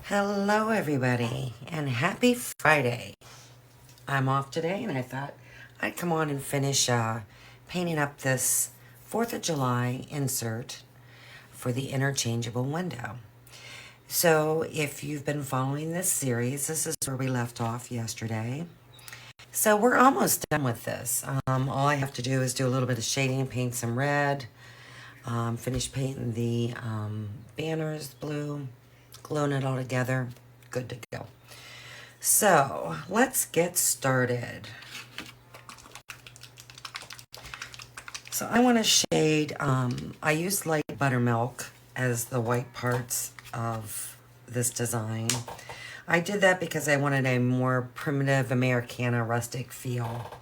Hello, everybody, and happy Friday. I'm off today, and I thought I'd come on and finish painting up this 4th of July insert for the interchangeable window. So, if you've been following this series, this is where we left off yesterday. So, we're almost done with this. All I have to do is do a little bit of shading, paint some red, finish painting the banners blue, gluing it all together. Good to go. So let's get started. So I want to shade, I used light buttermilk as the white parts of this design. I did that because I wanted a more primitive Americana rustic feel.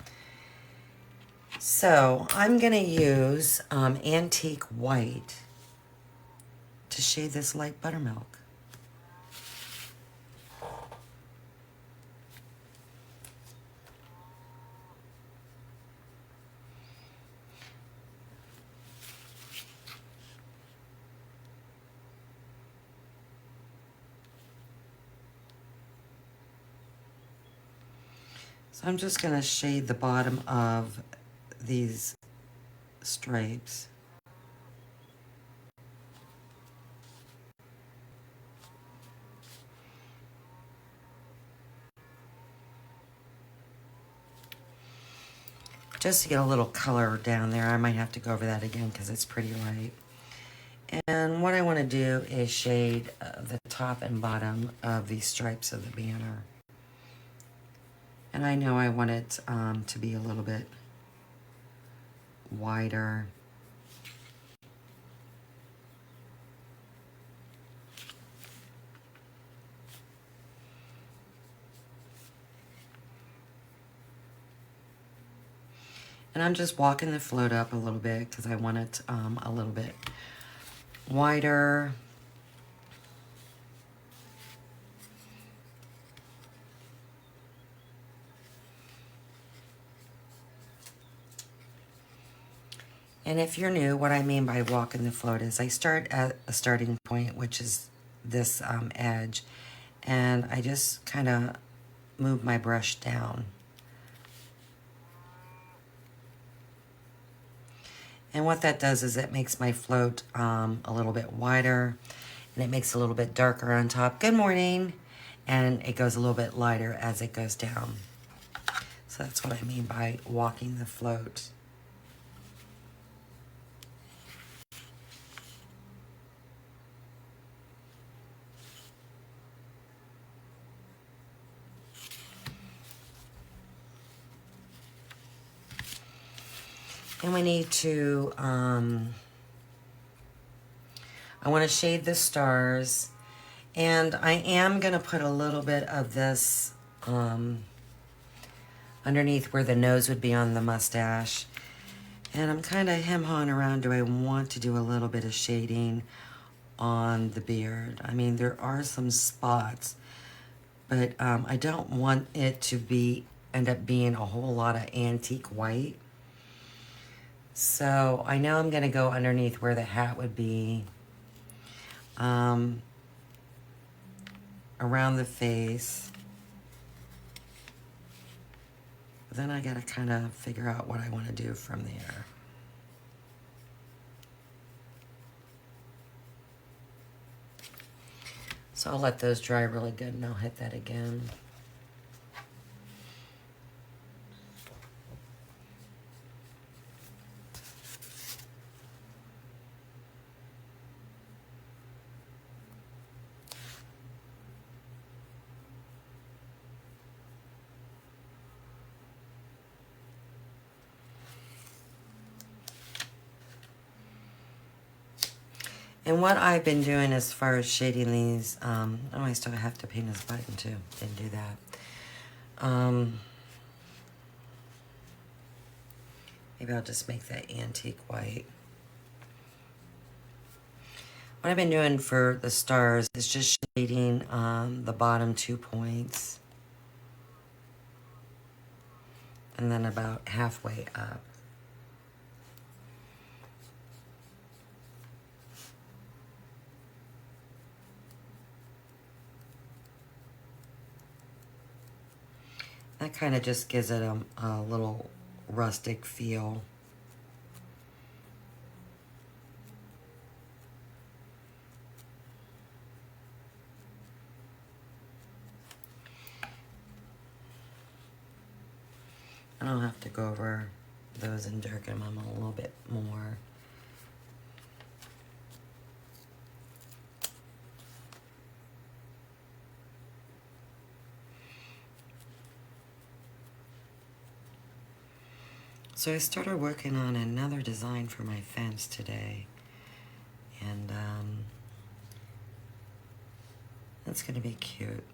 So I'm going to use antique white to shade this light buttermilk. So I'm just going to shade the bottom of these stripes. Just to get a little color down there. I might have to go over that again because it's pretty light. And what I want to do is shade the top and bottom of these stripes of the banner. And I know I want it to be a little bit wider. And I'm just walking the float up a little bit because I want it a little bit wider. And if you're new, what I mean by walking the float is I start at a starting point, which is this edge, and I just kind of move my brush down. And what that does is it makes my float a little bit wider, and it makes it a little bit darker on top. Good morning. And it goes a little bit lighter as it goes down. So that's what I mean by walking the float. And we need to, I want to shade the stars. And I am going to put a little bit of this underneath where the nose would be on the mustache. And I'm kind of hem-hawing around. Do I want to do a little bit of shading on the beard? I mean, there are some spots, but I don't want it to end up being a whole lot of antique white. So I know I'm going to go underneath where the hat would be, around the face. Then I got to kind of figure out what I want to do from there. So I'll let those dry really good and I'll hit that again. And what I've been doing as far as shading these, oh, I still have to paint this button too. Didn't do that. Maybe I'll just make that antique white. What I've been doing for the stars is just shading the bottom 2 points. And then about halfway up. That kind of just gives it a little rustic feel. I don't have to go over those in Durkin a little bit more. So I started working on another design for my fence today. And that's going to be cute.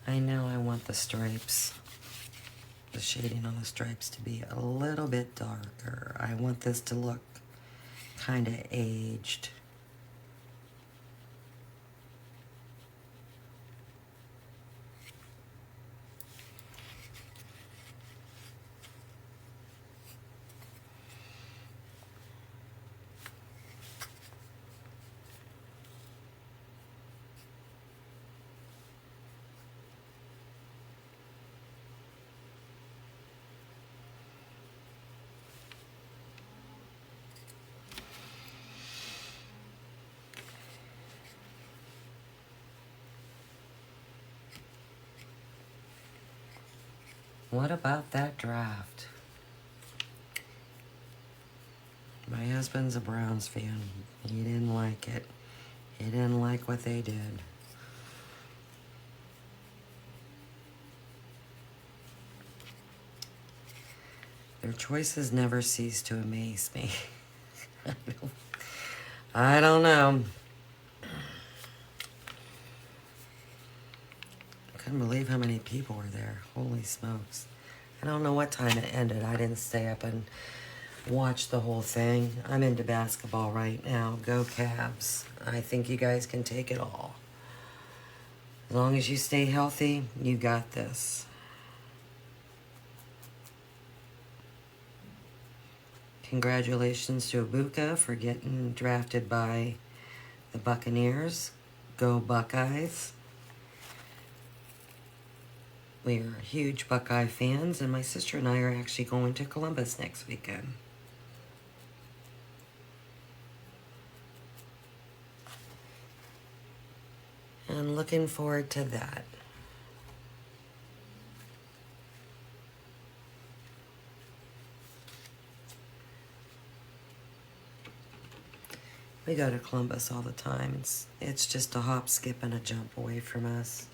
I know I want the stripes, the shading on the stripes to be a little bit darker. I want this to look kind of aged. What about that draft? My husband's a Browns fan. He didn't like it. He didn't like what they did. Their choices never cease to amaze me. I don't know. I couldn't believe how many people were there. Holy smokes. I don't know what time it ended. I didn't stay up and watch the whole thing. I'm into basketball right now. Go Cavs. I think you guys can take it all. As long as you stay healthy, you got this. Congratulations to Ibuka for getting drafted by the Buccaneers. Go Buckeyes. We are huge Buckeye fans, and my sister and I are actually going to Columbus next weekend. And looking forward to that. We go to Columbus all the time. It's just a hop, skip, and a jump away from us.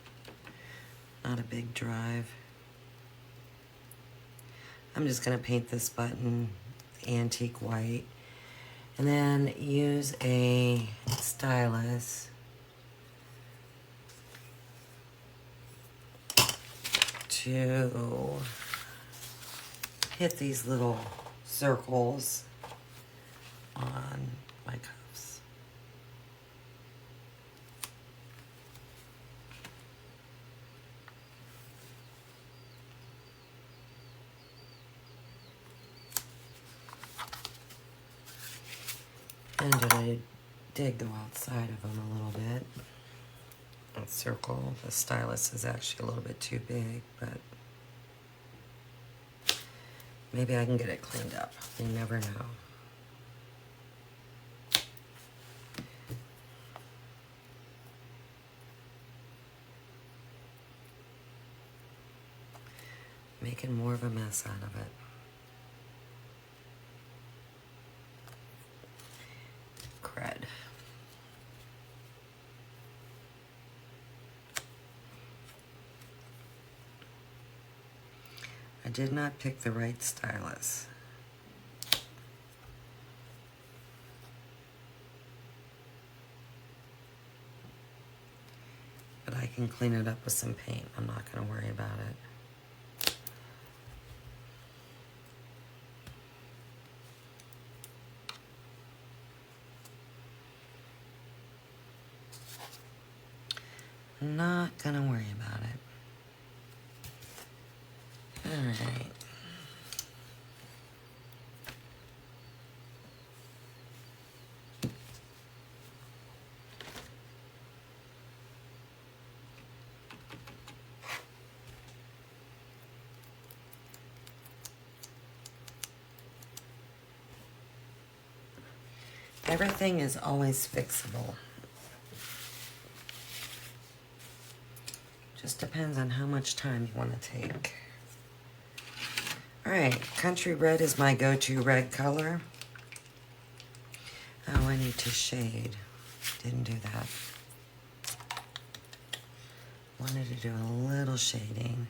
Not a big drive. I'm just going to paint this button antique white. And then use a stylus to hit these little circles on my cuffs. And I did go outside of them a little bit. That circle, the stylus is actually a little bit too big, but maybe I can get it cleaned up. You never know. Making more of a mess out of it. Crud. I did not pick the right stylus. But I can clean it up with some paint. I'm not going to worry about it. Not going to worry about it. All right. Everything is always fixable. Just depends on how much time you want to take. Alright, country red is my go-to red color. Oh, I need to shade. Didn't do that. Wanted to do a little shading.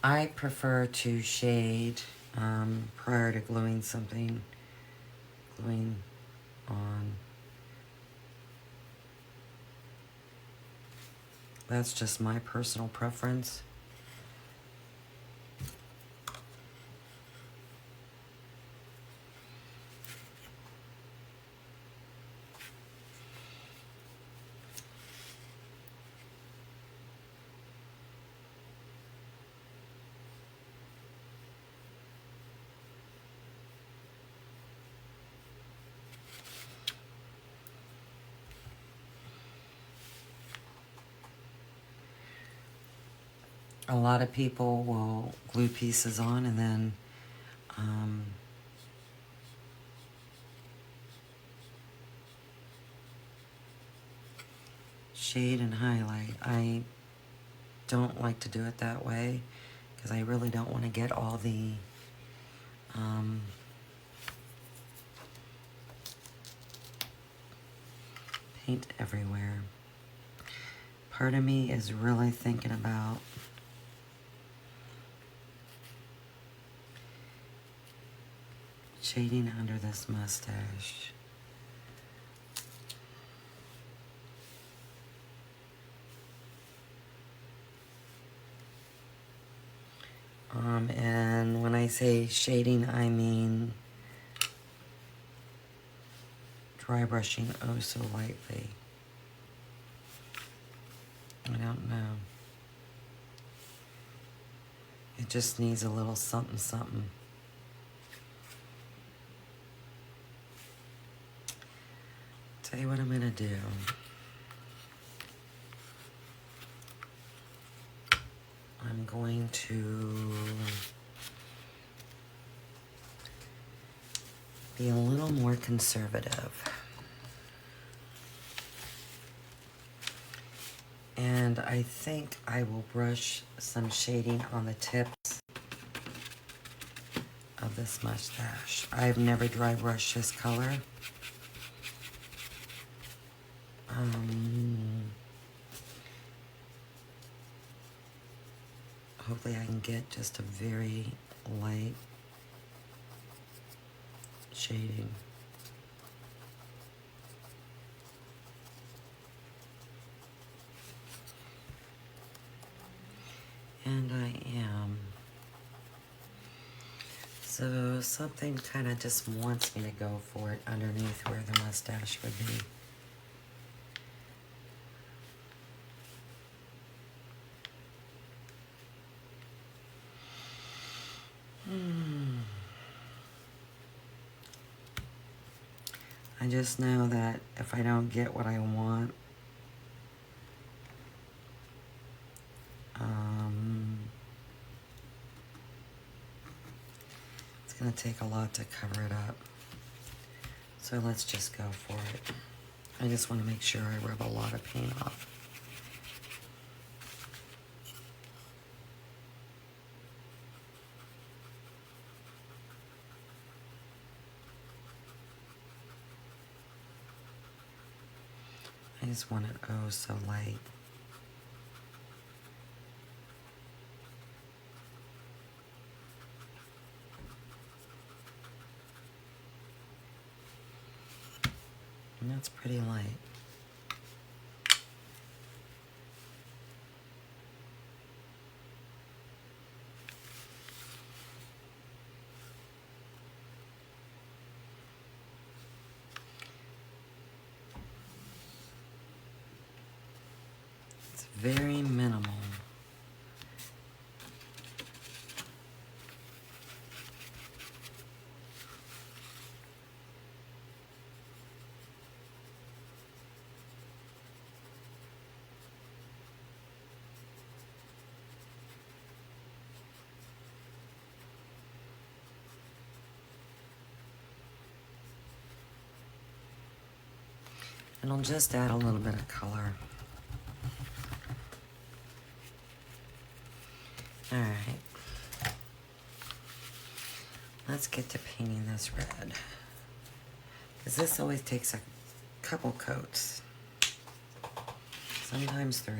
I prefer to shade prior to gluing something, gluing on. That's just my personal preference. A lot of people will glue pieces on and then shade and highlight. I don't like to do it that way because I really don't want to get all the paint everywhere. Part of me is really thinking about shading under this mustache. And when I say shading, I mean dry brushing oh so lightly. I don't know. It just needs a little something something. Tell you what I'm gonna do. I'm going to be a little more conservative. And I think I will brush some shading on the tips of this mustache. I've never dry brushed this color. Hopefully I can get just a very light shading. And I am. So something kind of just wants me to go for it underneath where the mustache would be. I just know that if I don't get what I want, it's going to take a lot to cover it up. So let's just go for it. I just want to make sure I rub a lot of paint off. I just want it oh so light. And that's pretty light. It's very minimal. And I'll just add a little bit of color. All right. Let's get to painting this red. Because this always takes a couple coats. Sometimes 3.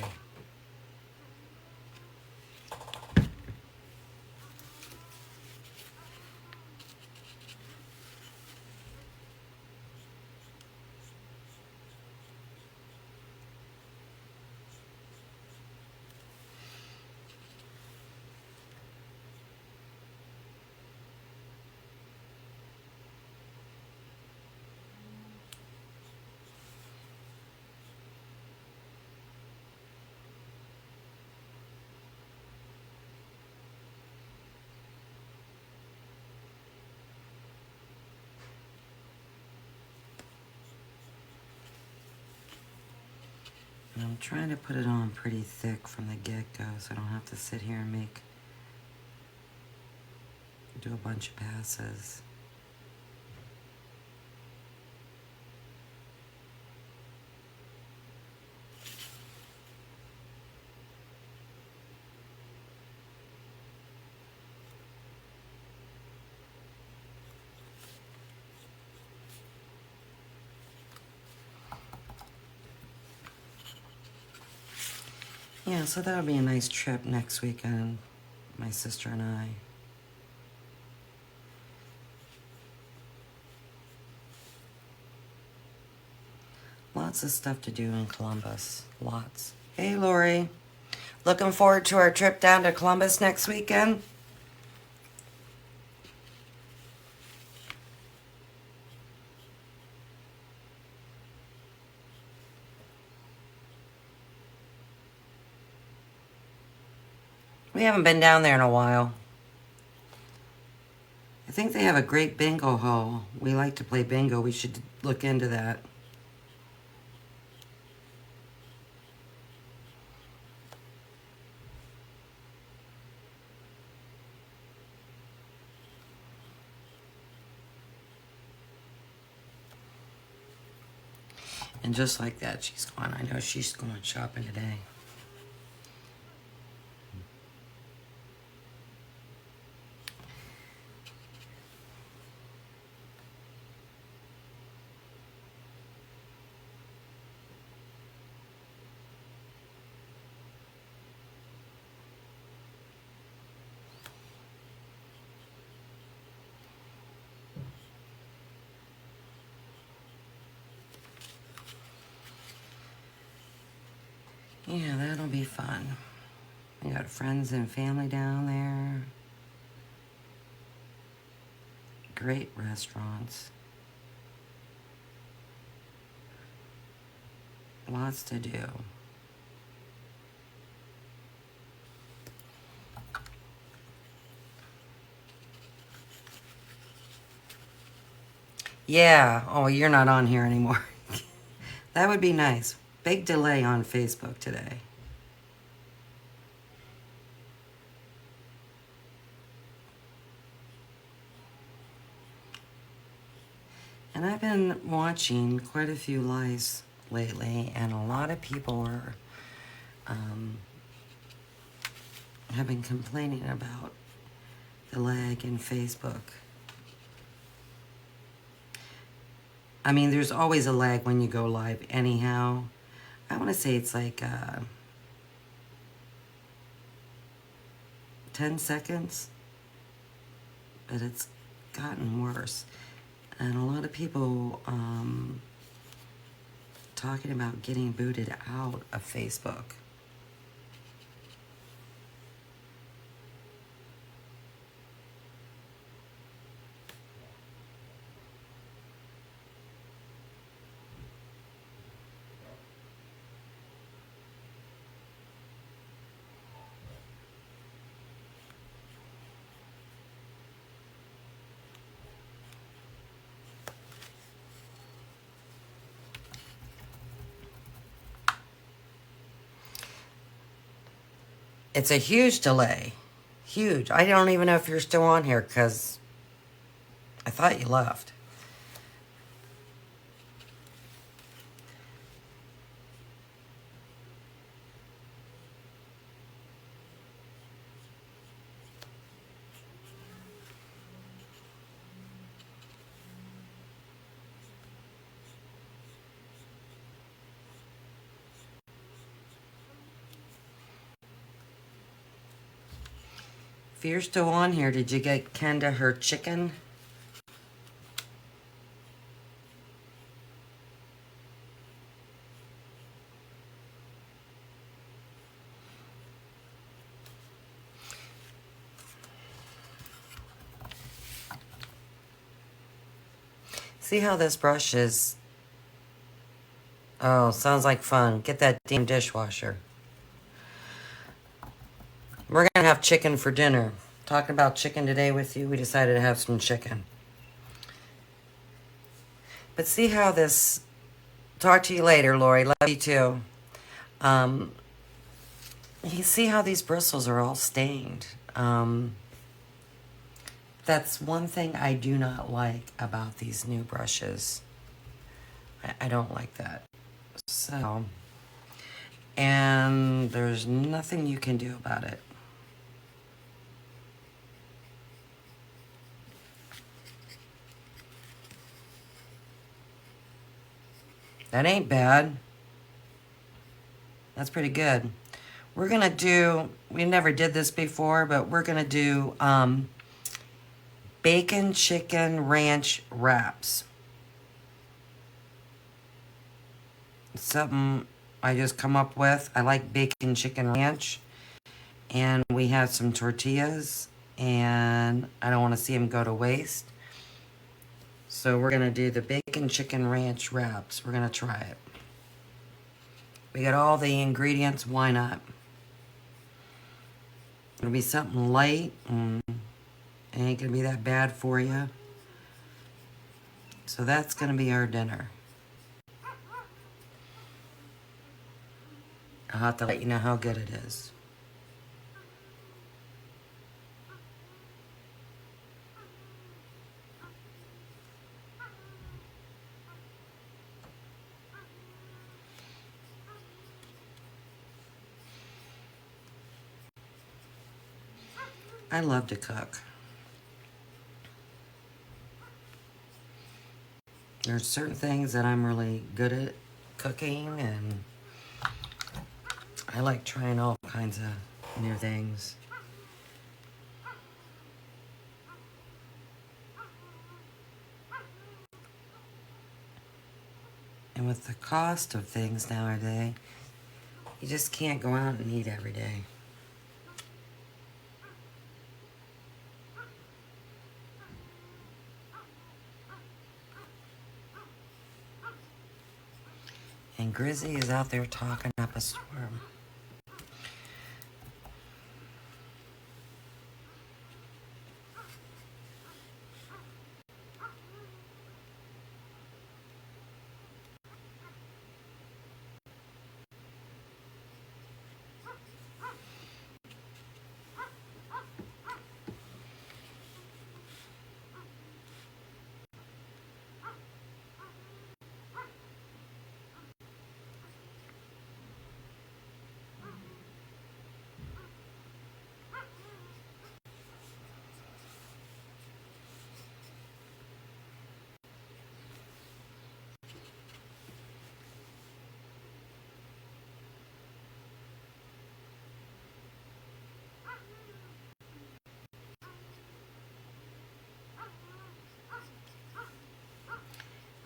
And I'm trying to put it on pretty thick from the get-go so I don't have to sit here and do a bunch of passes. Yeah, so that would be a nice trip next weekend, my sister and I. Lots of stuff to do in Columbus. Lots. Hey, Lori. Looking forward to our trip down to Columbus next weekend? We haven't been down there in a while. I think they have a great bingo hall. We like to play bingo. We should look into that. And just like that, she's gone. I know she's going shopping today. Yeah, that'll be fun. We got friends and family down there. Great restaurants. Lots to do. Yeah. Oh, you're not on here anymore. That would be nice. Big delay on Facebook today. And I've been watching quite a few lives lately, and a lot of people are have been complaining about the lag in Facebook. I mean, there's always a lag when you go live anyhow. I want to say it's like 10 seconds, but it's gotten worse. And a lot of people talking about getting booted out of Facebook. It's a huge delay. Huge. I don't even know if you're still on here because I thought you left. If you're still on here, did you get Kenda her chicken? See how this brush is... Oh, sounds like fun. Get that damn dishwasher. We're going to have chicken for dinner. Talking about chicken today with you, we decided to have some chicken. But see how this... Talk to you later, Lori. Love you too. You see how these bristles are all stained. That's one thing I do not like about these new brushes. I don't like that. So, and there's nothing you can do about it. That ain't bad. That's pretty good. We're going to do, we never did this before, but we're going to do bacon chicken ranch wraps. It's something I just come up with. I like bacon chicken ranch. And we have some tortillas. And I don't want to see them go to waste. So we're going to do the bacon chicken ranch wraps. We're going to try it. We got all the ingredients. Why not? It'll be something light. And it ain't going to be that bad for you. So that's going to be our dinner. I'll have to let you know how good it is. I love to cook. There's certain things that I'm really good at cooking, and I like trying all kinds of new things. And with the cost of things nowadays, you just can't go out and eat every day. And Grizzy is out there talking up a storm.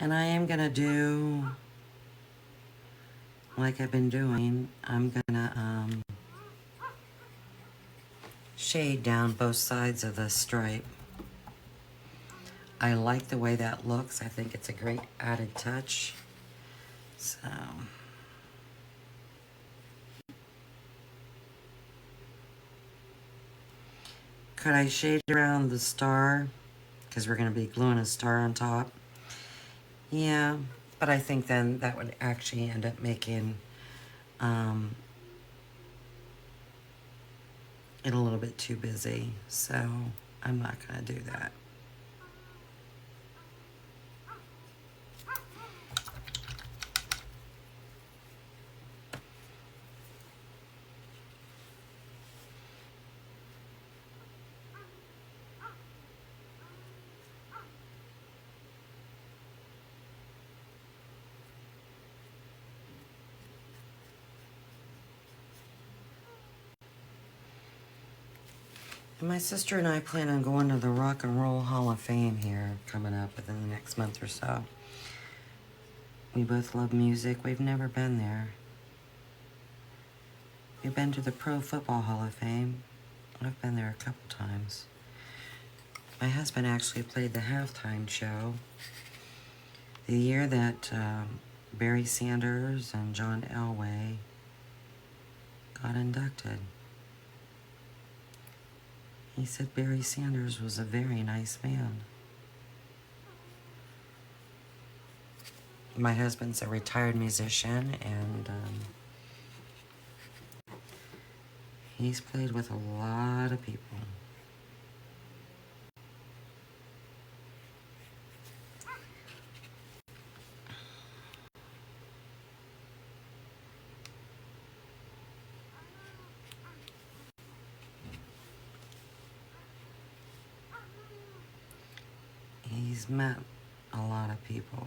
And I am gonna do, like I've been doing, I'm gonna shade down both sides of the stripe. I like the way that looks. I think it's a great added touch. So, could I shade around the star? Because we're gonna be gluing a star on top. Yeah, but I think then that would actually end up making it a little bit too busy. So I'm not gonna do that. My sister and I plan on going to the Rock and Roll Hall of Fame here coming up within the next month or so. We both love music. We've never been there. We've been to the Pro Football Hall of Fame. I've been there a couple times. My husband actually played the halftime show the year that Barry Sanders and John Elway got inducted. He said Barry Sanders was a very nice man. My husband's a retired musician, and he's played with a lot of people. He's met a lot of people.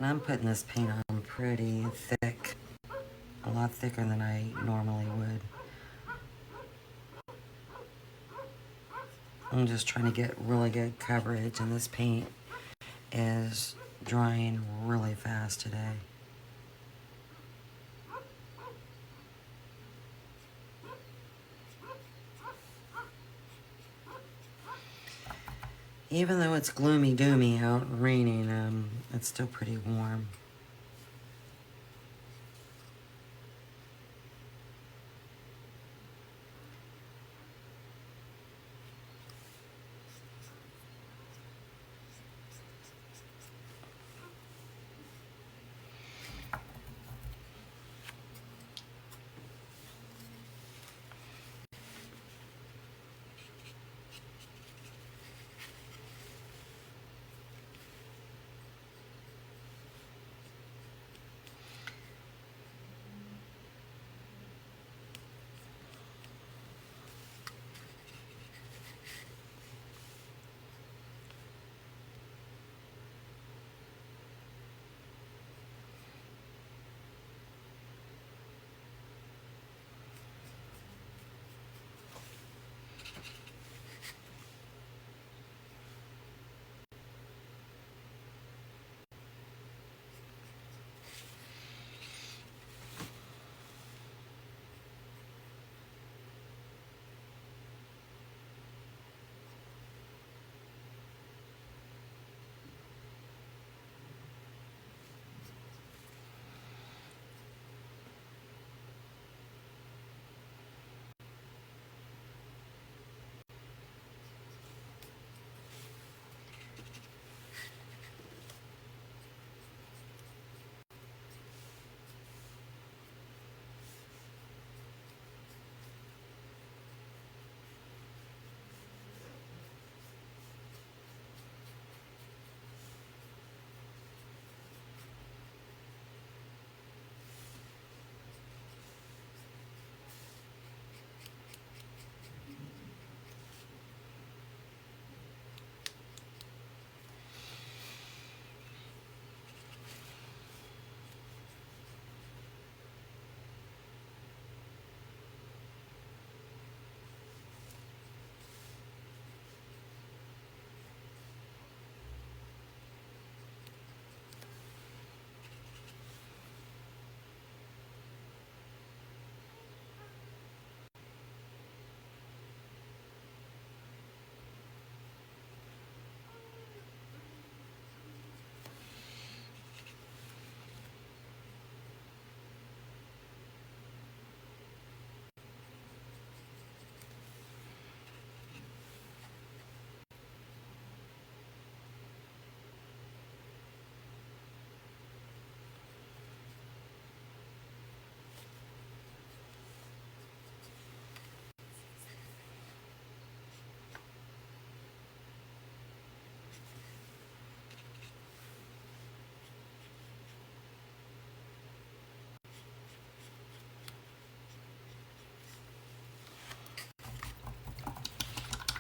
And I'm putting this paint on pretty thick, a lot thicker than I normally would. I'm just trying to get really good coverage, and this paint is drying really fast today. Even though it's gloomy doomy out and raining, it's still pretty warm.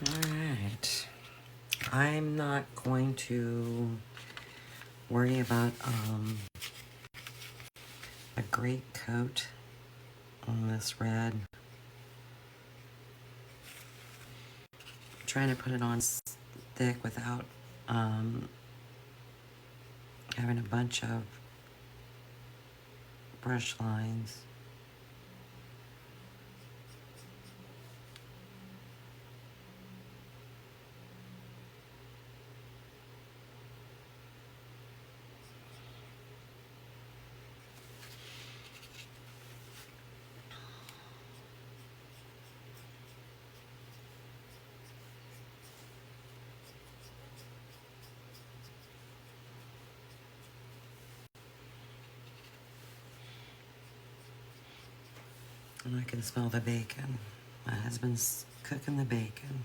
Alright. I'm not going to worry about a great coat on this red. I'm trying to put it on thick without having a bunch of brush lines. And I can smell the bacon. My husband's cooking the bacon.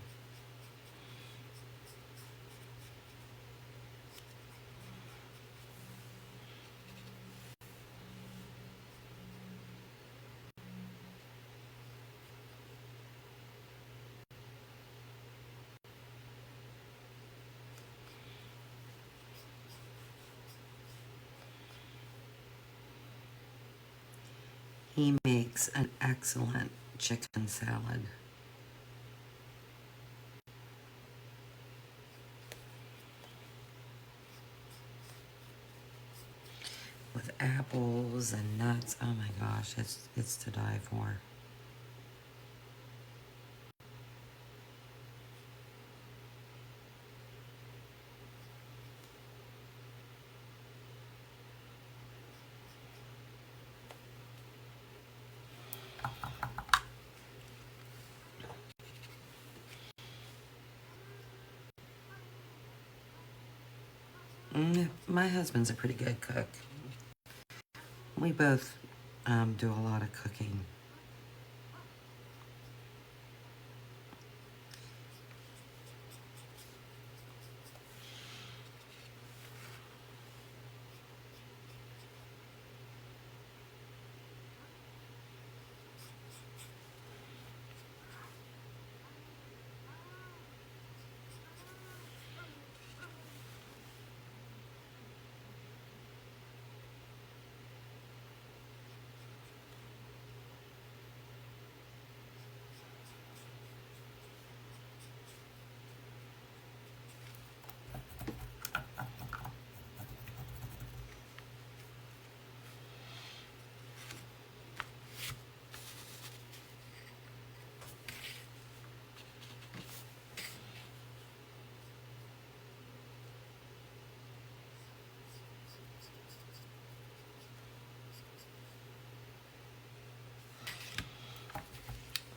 He makes an excellent chicken salad. With apples and nuts. Oh my gosh, it's to die for. My husband's a pretty good cook. We both do a lot of cooking.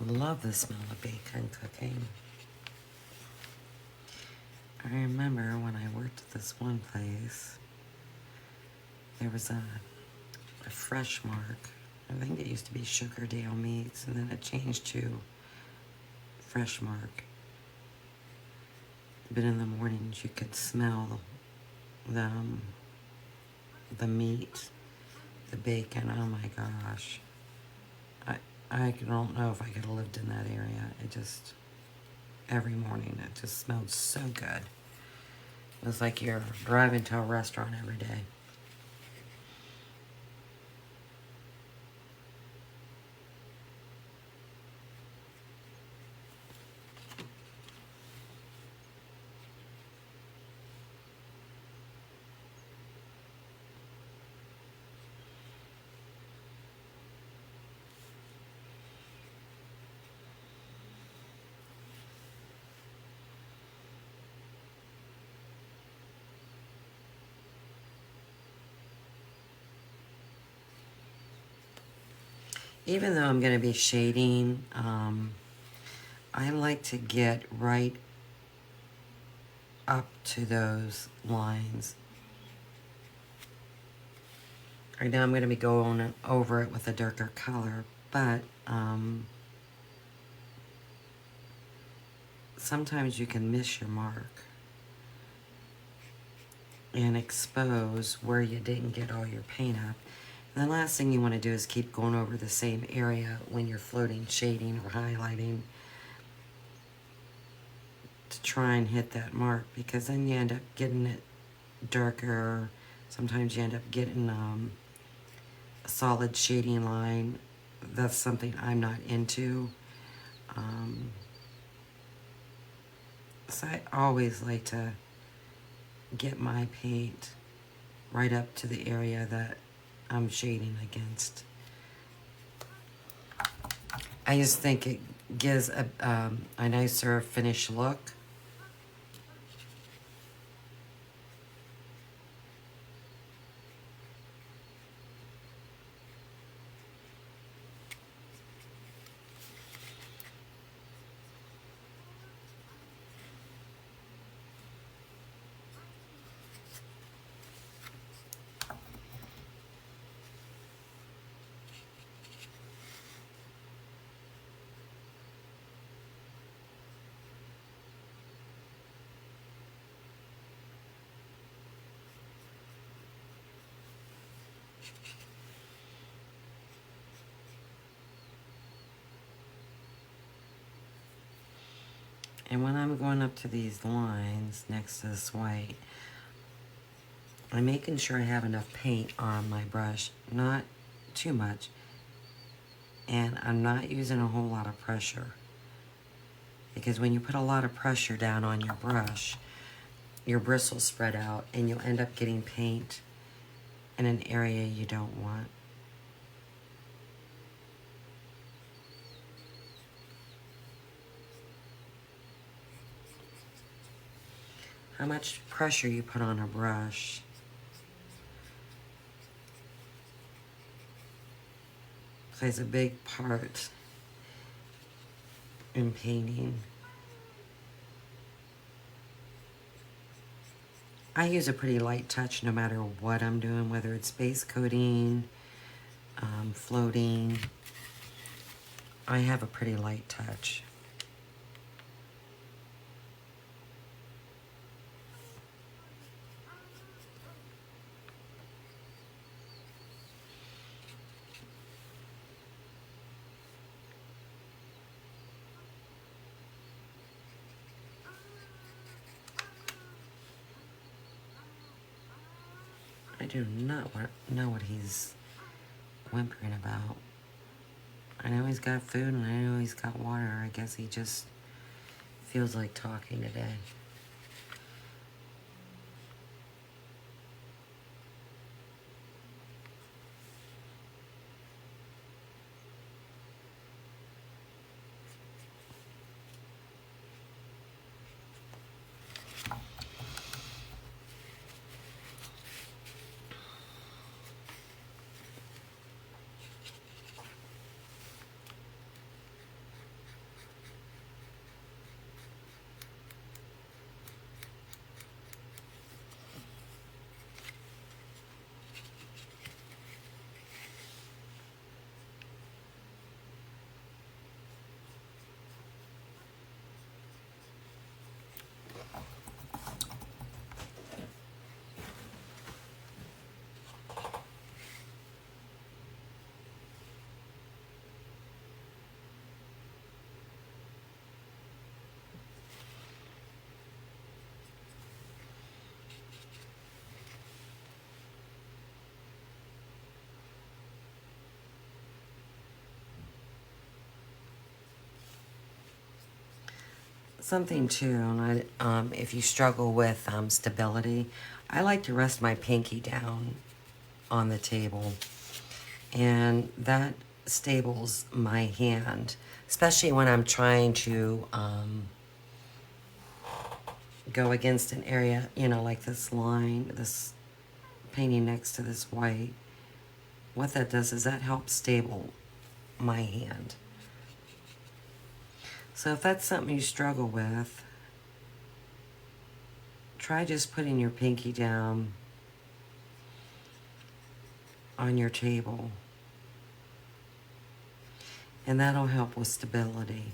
Love the smell of bacon cooking. I remember when I worked at this one place, there was a fresh mark. I think it used to be Sugar Dale Meats, and then it changed to Fresh Mark. But in the mornings, you could smell the meat, the bacon. Oh my gosh. I don't know if I could have lived in that area. It just, every morning, it just smelled so good. It was like you're driving to a restaurant every day. Even though I'm going to be shading, I like to get right up to those lines. Right now I'm going to be going over it with a darker color, but sometimes you can miss your mark and expose where you didn't get all your paint up. And the last thing you want to do is keep going over the same area when you're floating, shading, or highlighting. to try and hit that mark, because then you end up getting it darker. Sometimes you end up getting a solid shading line. That's something I'm not into. So I always like to get my paint right up to the area that I'm shading against. I just think it gives a nicer finished look. And when I'm going up to these lines next to this white, I'm making sure I have enough paint on my brush, not too much, and I'm not using a whole lot of pressure. Because when you put a lot of pressure down on your brush, your bristles spread out and you'll end up getting paint in an area you don't want. How much pressure you put on a brush plays a big part in painting. I use a pretty light touch no matter what I'm doing, whether it's base coating, floating. I have a pretty light touch. I do not know what he's whimpering about. I know he's got food and I know he's got water. I guess he just feels like talking today. Something too, and if you struggle with stability, I like to rest my pinky down on the table, and that stables my hand, especially when I'm trying to go against an area, you know, like this line, this painting next to this white. What that does is that helps stable my hand. So if that's something you struggle with, try just putting your pinky down on your table, and that'll help with stability.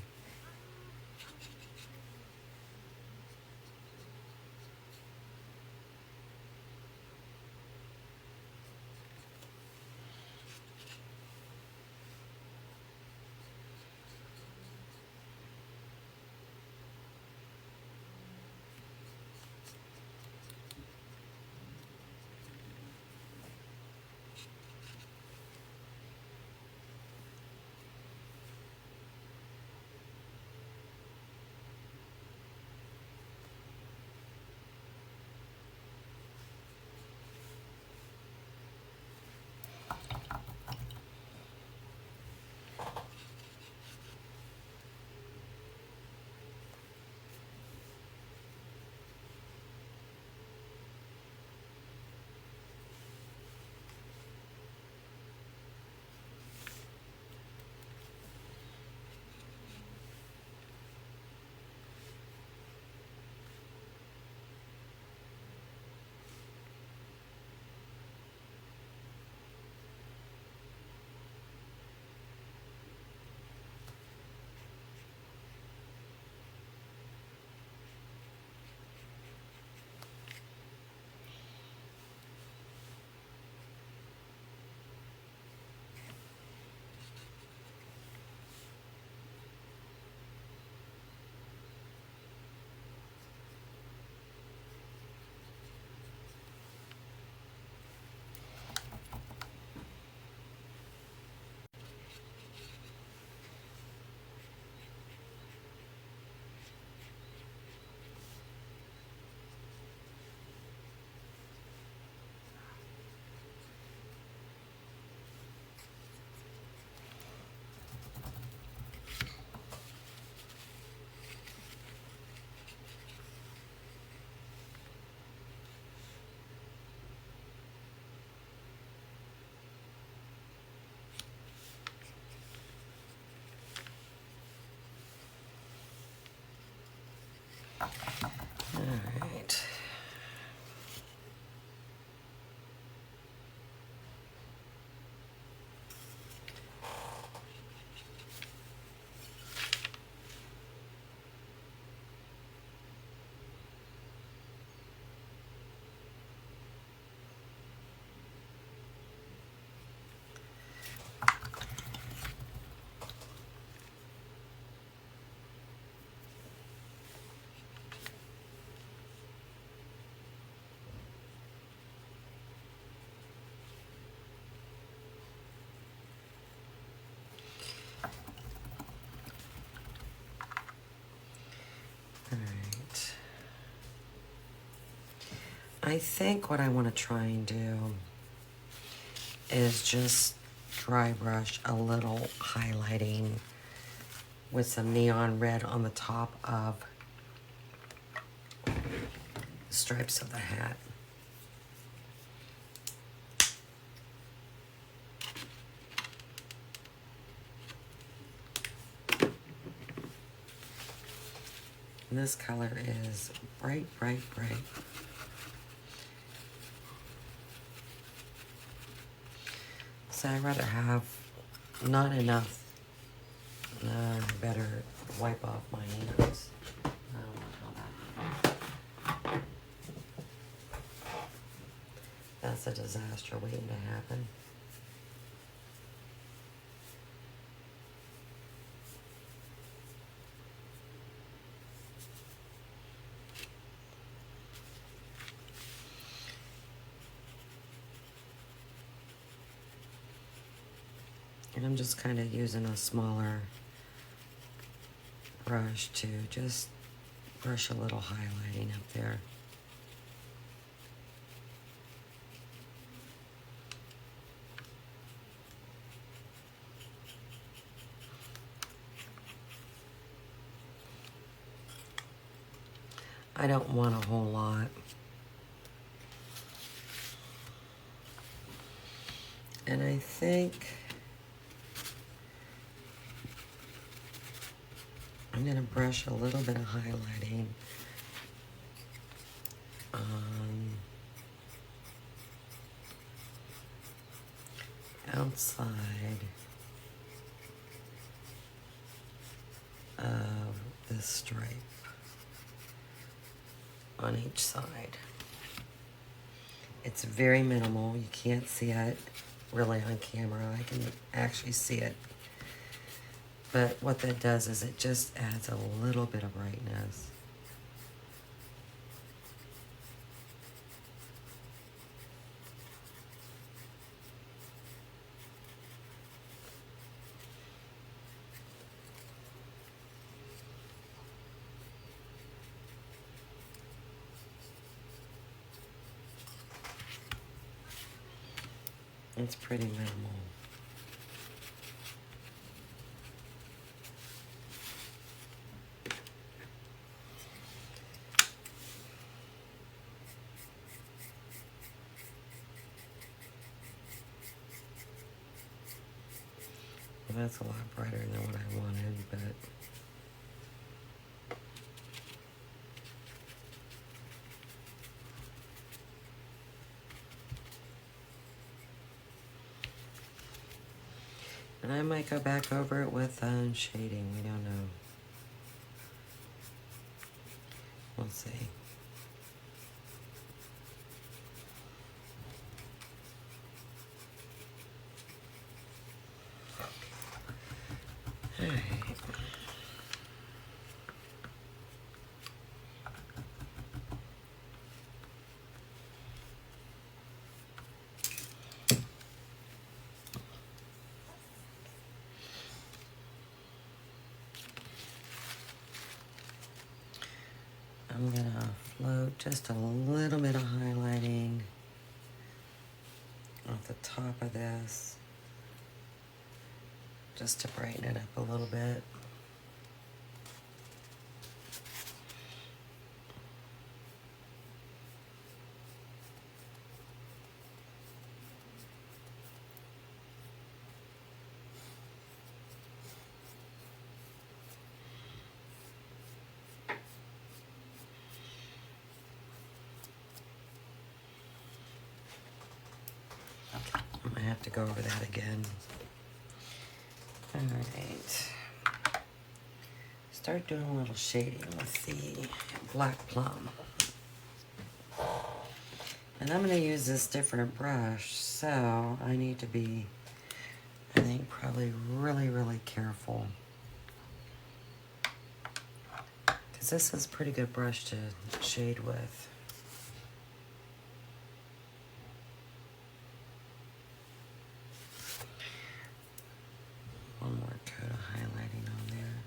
I think what I want to try and do is just dry brush a little highlighting with some neon red on the top of the stripes of the hat. And this color is bright, bright, bright. So I'd rather have not enough. I better wipe off my hands. I don't know how that. That's a disaster waiting to happen. And I'm just kind of using a smaller brush to just brush a little highlighting up there. I don't want a whole lot. And I think I'm going to brush a little bit of highlighting outside of this stripe on each side. It's very minimal. You can't see it really on camera. I can actually see it. But what that does is it just adds a little bit of brightness. It's pretty minimal. Well, that's a lot brighter than what I wanted, but and I might go back over it with shading. We don't know. We'll see. All right. I'm gonna float just a little bit of highlighting off the top of this, just to brighten it up a little bit. I have to go over that again. All right. Start doing a little shading with the black plum. And I'm going to use this different brush, so I need to be, I think, probably really, really careful. Because this is a pretty good brush to shade with. One more coat of highlighting on there.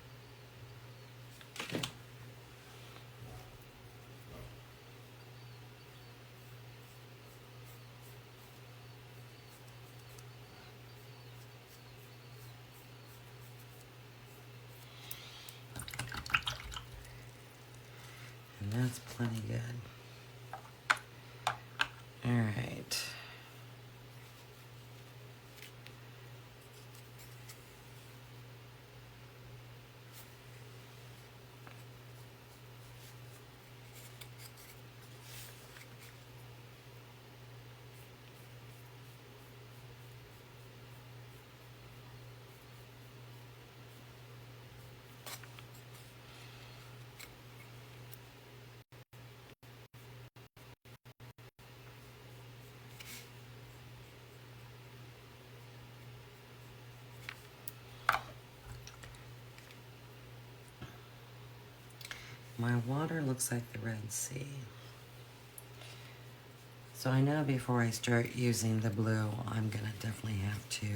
That's plenty good. All right. My water looks like the Red Sea. So I know before I start using the blue, I'm gonna definitely have to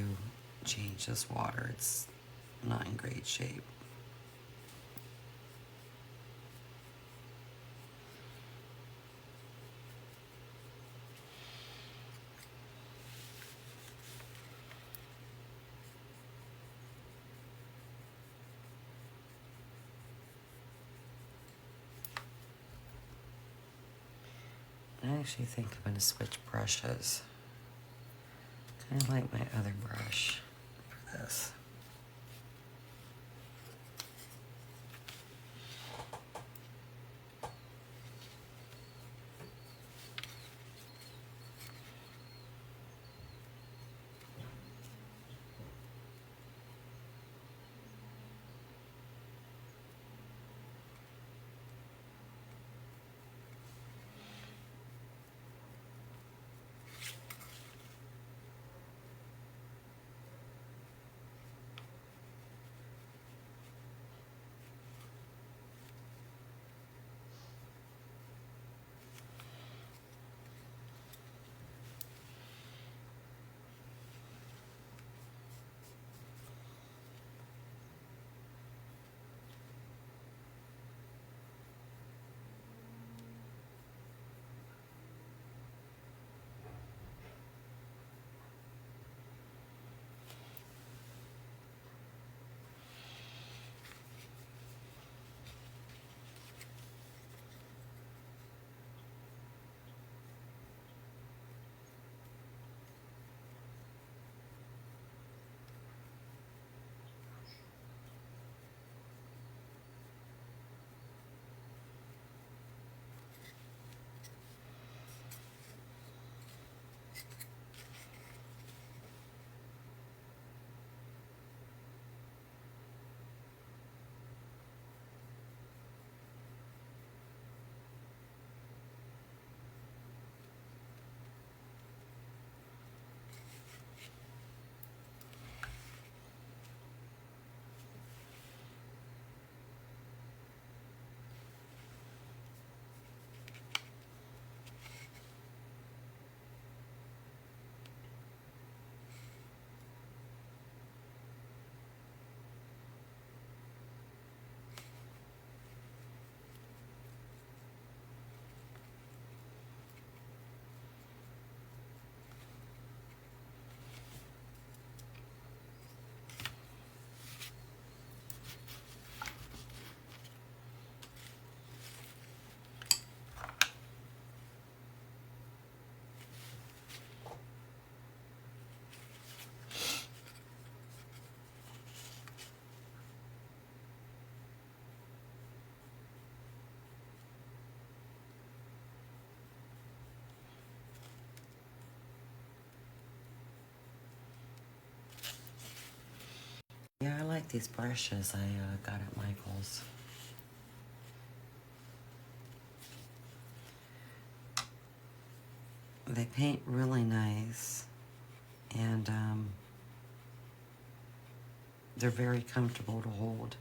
change this water. It's not in great shape. I actually think I'm gonna switch brushes. Kind of like my other brush for this. Yeah, I like these brushes I got at Michael's. They paint really nice, and they're very comfortable to hold.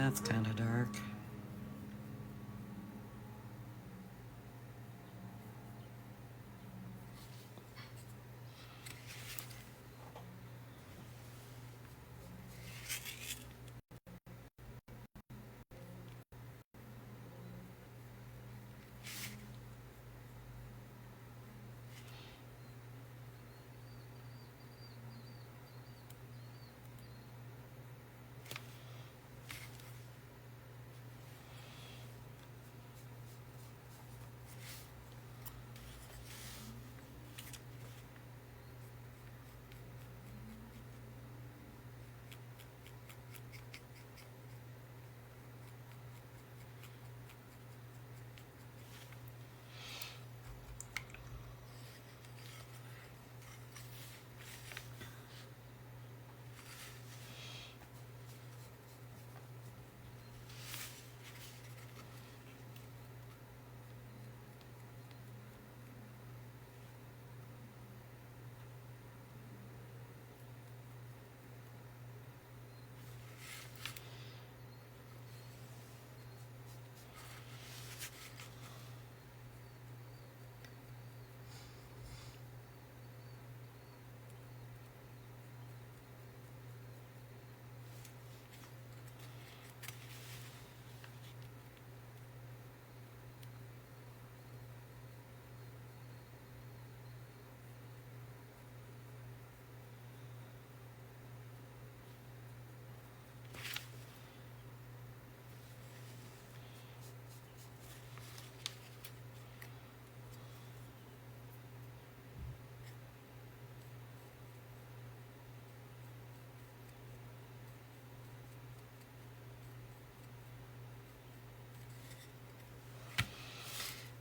That's kind of dark.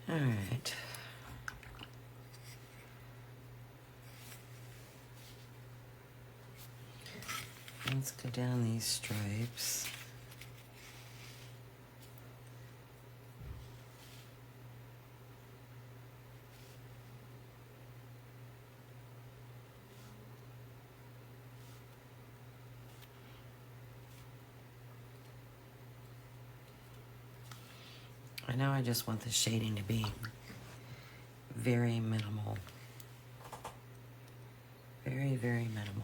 All right. Let's go down these stripes. I know I just want the shading to be very minimal. Very, very minimal.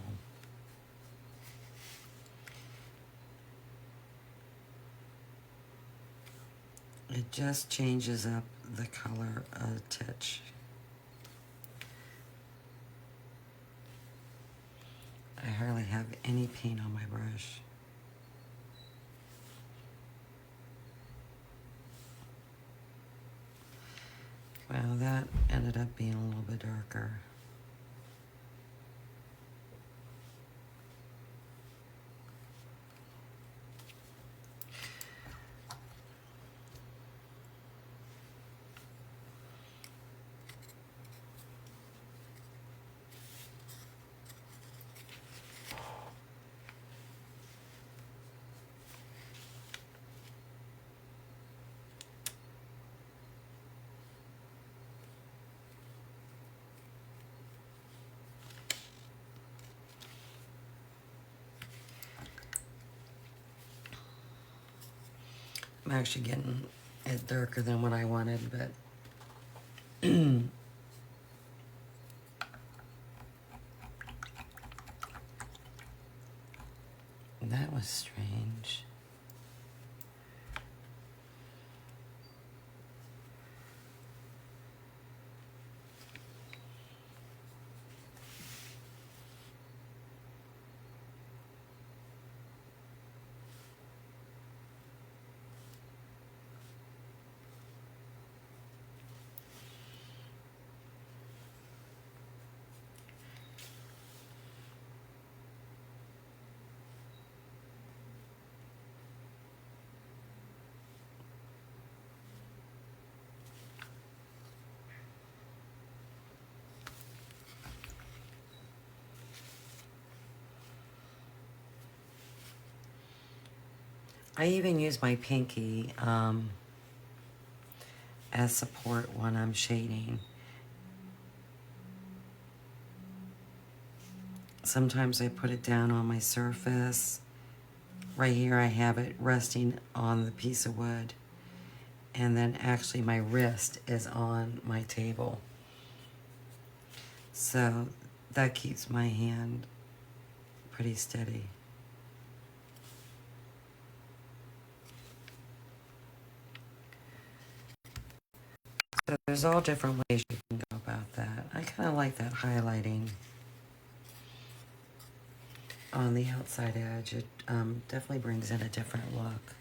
It just changes up the color a touch. I hardly have any paint on my brush. Well, that ended up being a little bit darker. I'm actually getting it darker than what I wanted, but that was strange. I even use my pinky as support when I'm shading. Sometimes I put it down on my surface right here I have it resting on the piece of wood. And then actually my wrist is on my table. So that keeps my hand pretty steady. So there's all different ways you can go about that. I kind of like that highlighting on the outside edge. It definitely brings in a different look.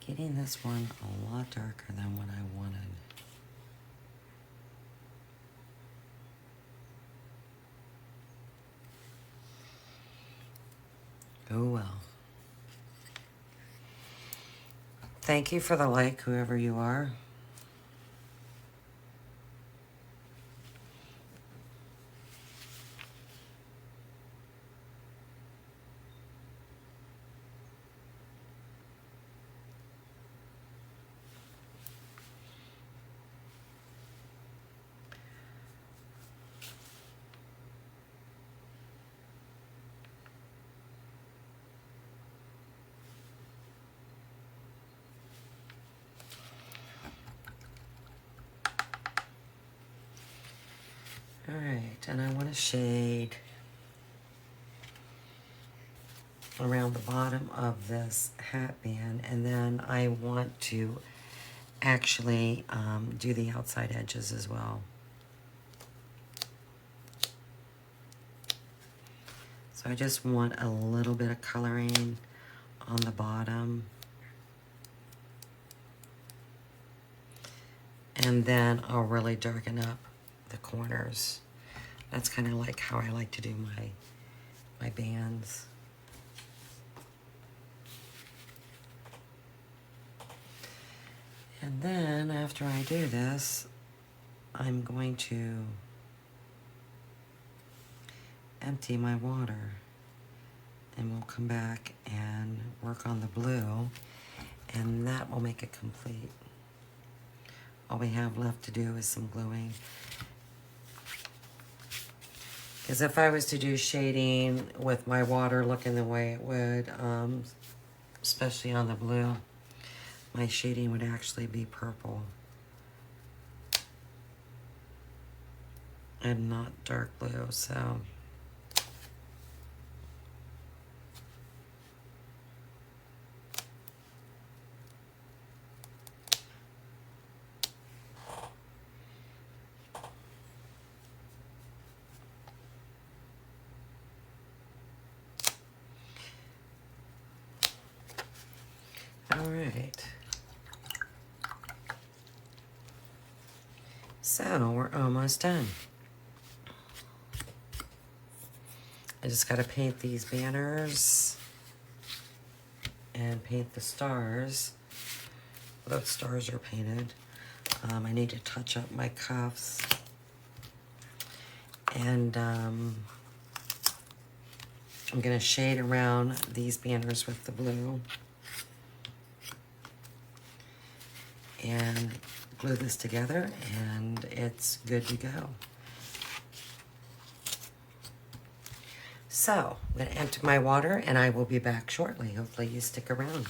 Getting this one a lot darker than what I wanted. Oh well. Thank you for the like, whoever you are. All right, and I want to shade around the bottom of this hat band, and then I want to actually do the outside edges as well. So I just want a little bit of coloring on the bottom. And then I'll really darken up the corners. That's kind of like how I like to do my bands. And then after I do this, I'm going to empty my water, and we'll come back and work on the blue, and that will make it complete. All we have left to do is some gluing. Because if I was to do shading with my water looking the way it would, especially on the blue, my shading would actually be purple and not dark blue, so. All right. So we're almost done. I just got to paint these banners and paint the stars. Those stars are painted. I need to touch up my cuffs. And I'm going to shade around these banners with the blue. And glue this together, and it's good to go. So, I'm going to empty my water, and I will be back shortly. Hopefully you stick around.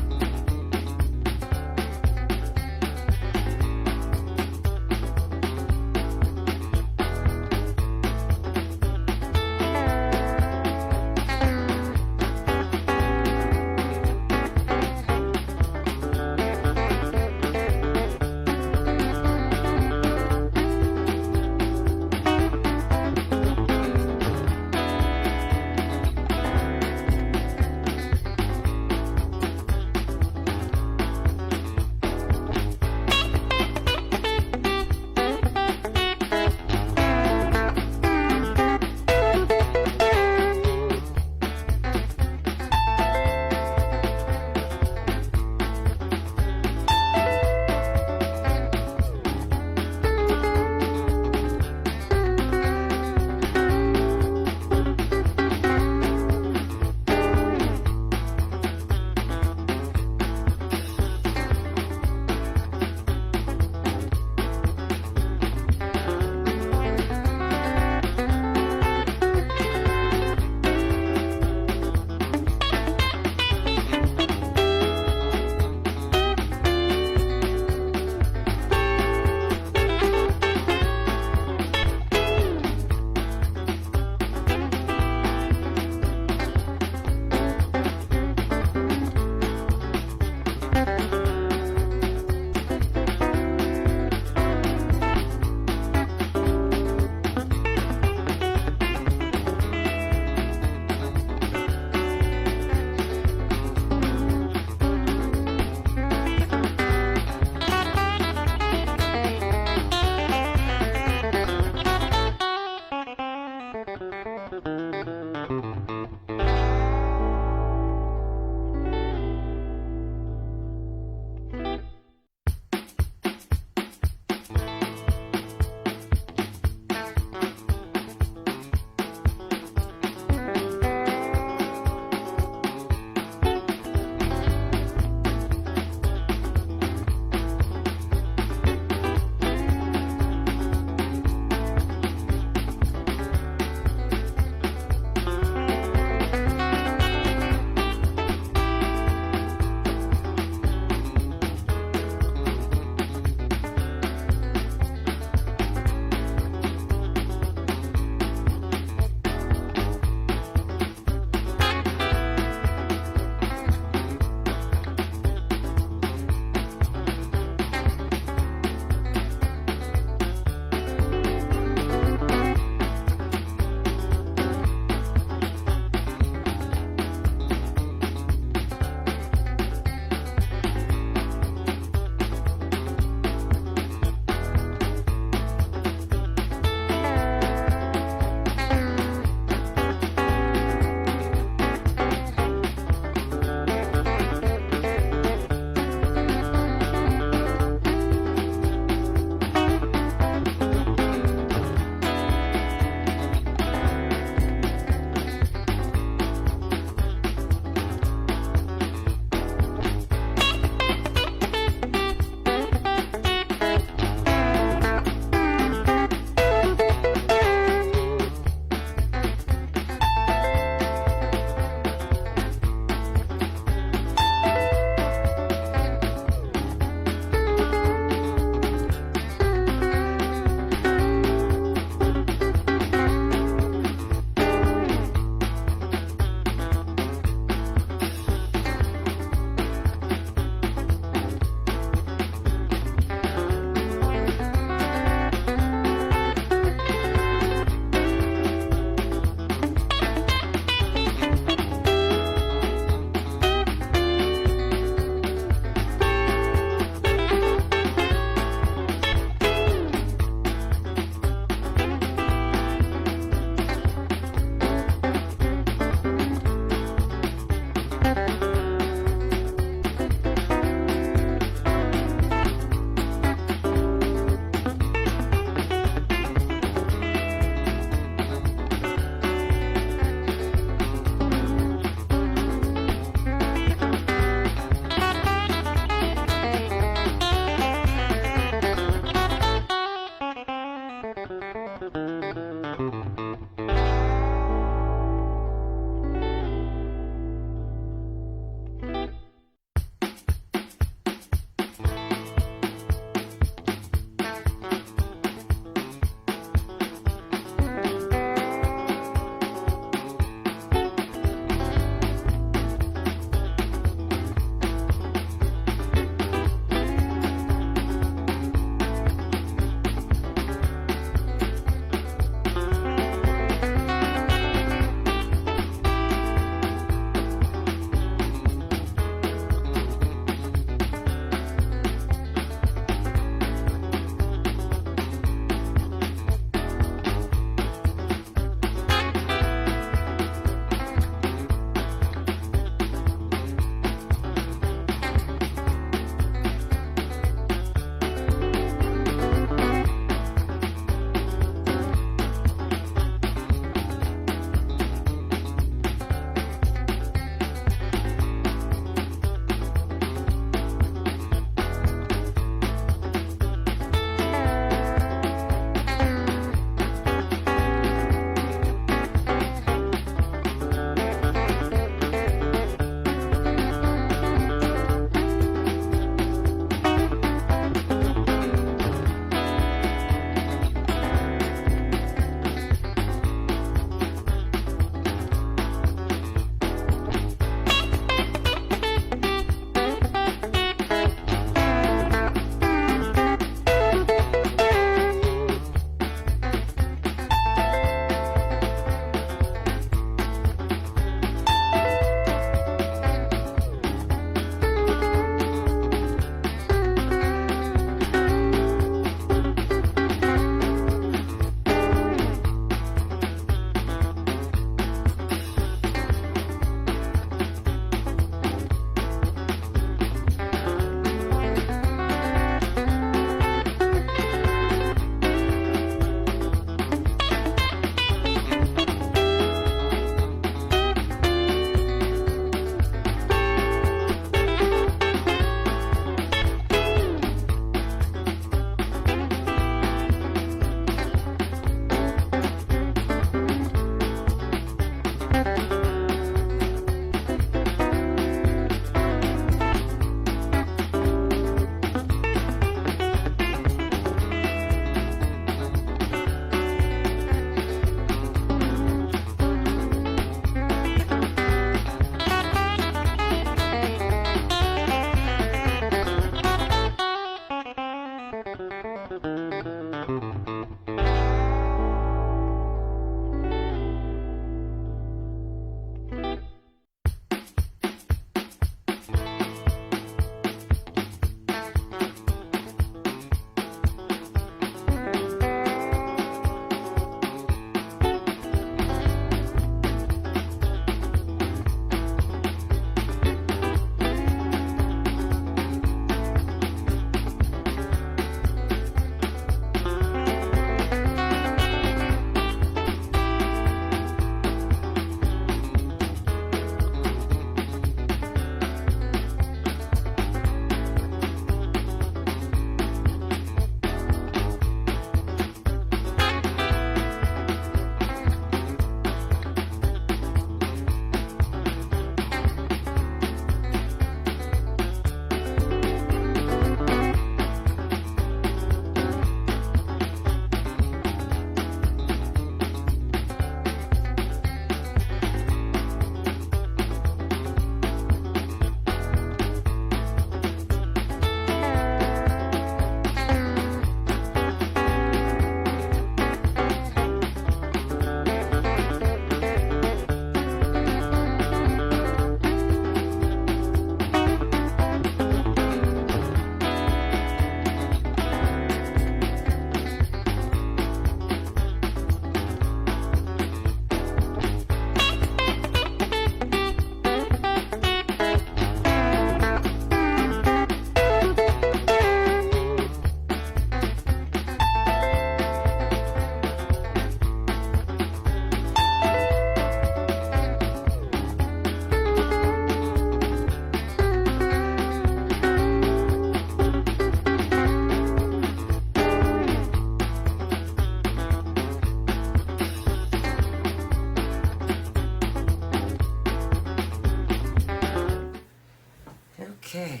Okay.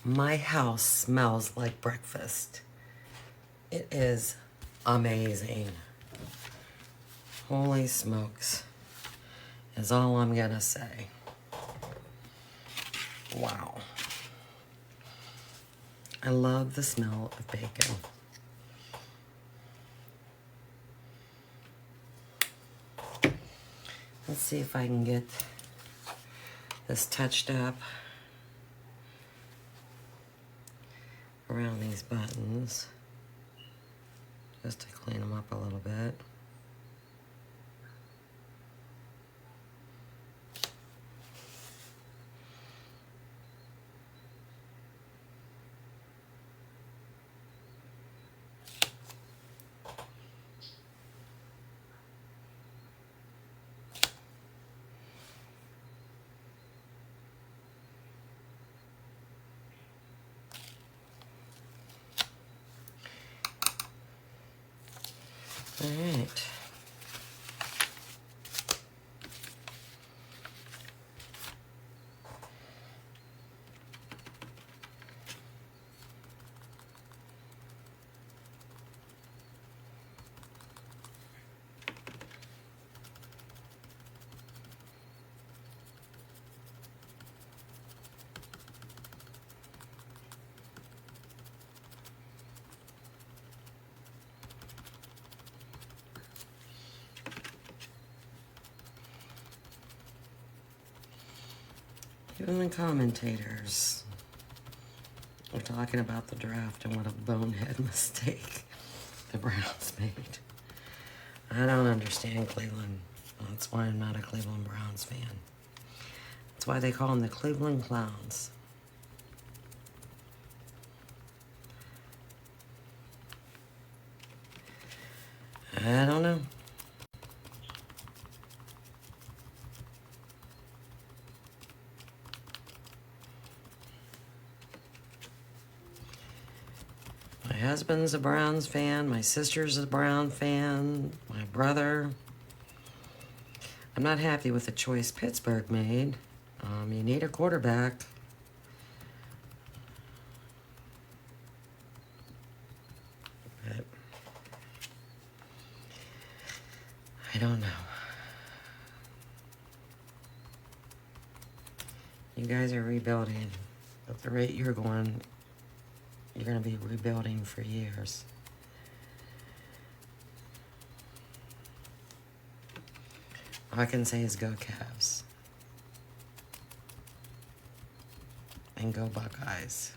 My house smells like breakfast. It is amazing. Holy smokes, is all I'm gonna say. Wow. I love the smell of bacon. Let's see if I can get this touched up around these buttons, just to clean them up a little bit. All right. Even the commentators are talking about the draft and what a bonehead mistake the Browns made. I don't understand Cleveland. That's why I'm not a Cleveland Browns fan. That's why they call them the Cleveland Clowns. I don't know. My husband's a Browns fan. My sister's a Brown fan. My brother. I'm not happy with the choice Pittsburgh made. You need a quarterback. But I don't know. You guys are rebuilding. At the rate you're going, you're going to be rebuilding for years. All I can say is go Cavs. And go Buckeyes.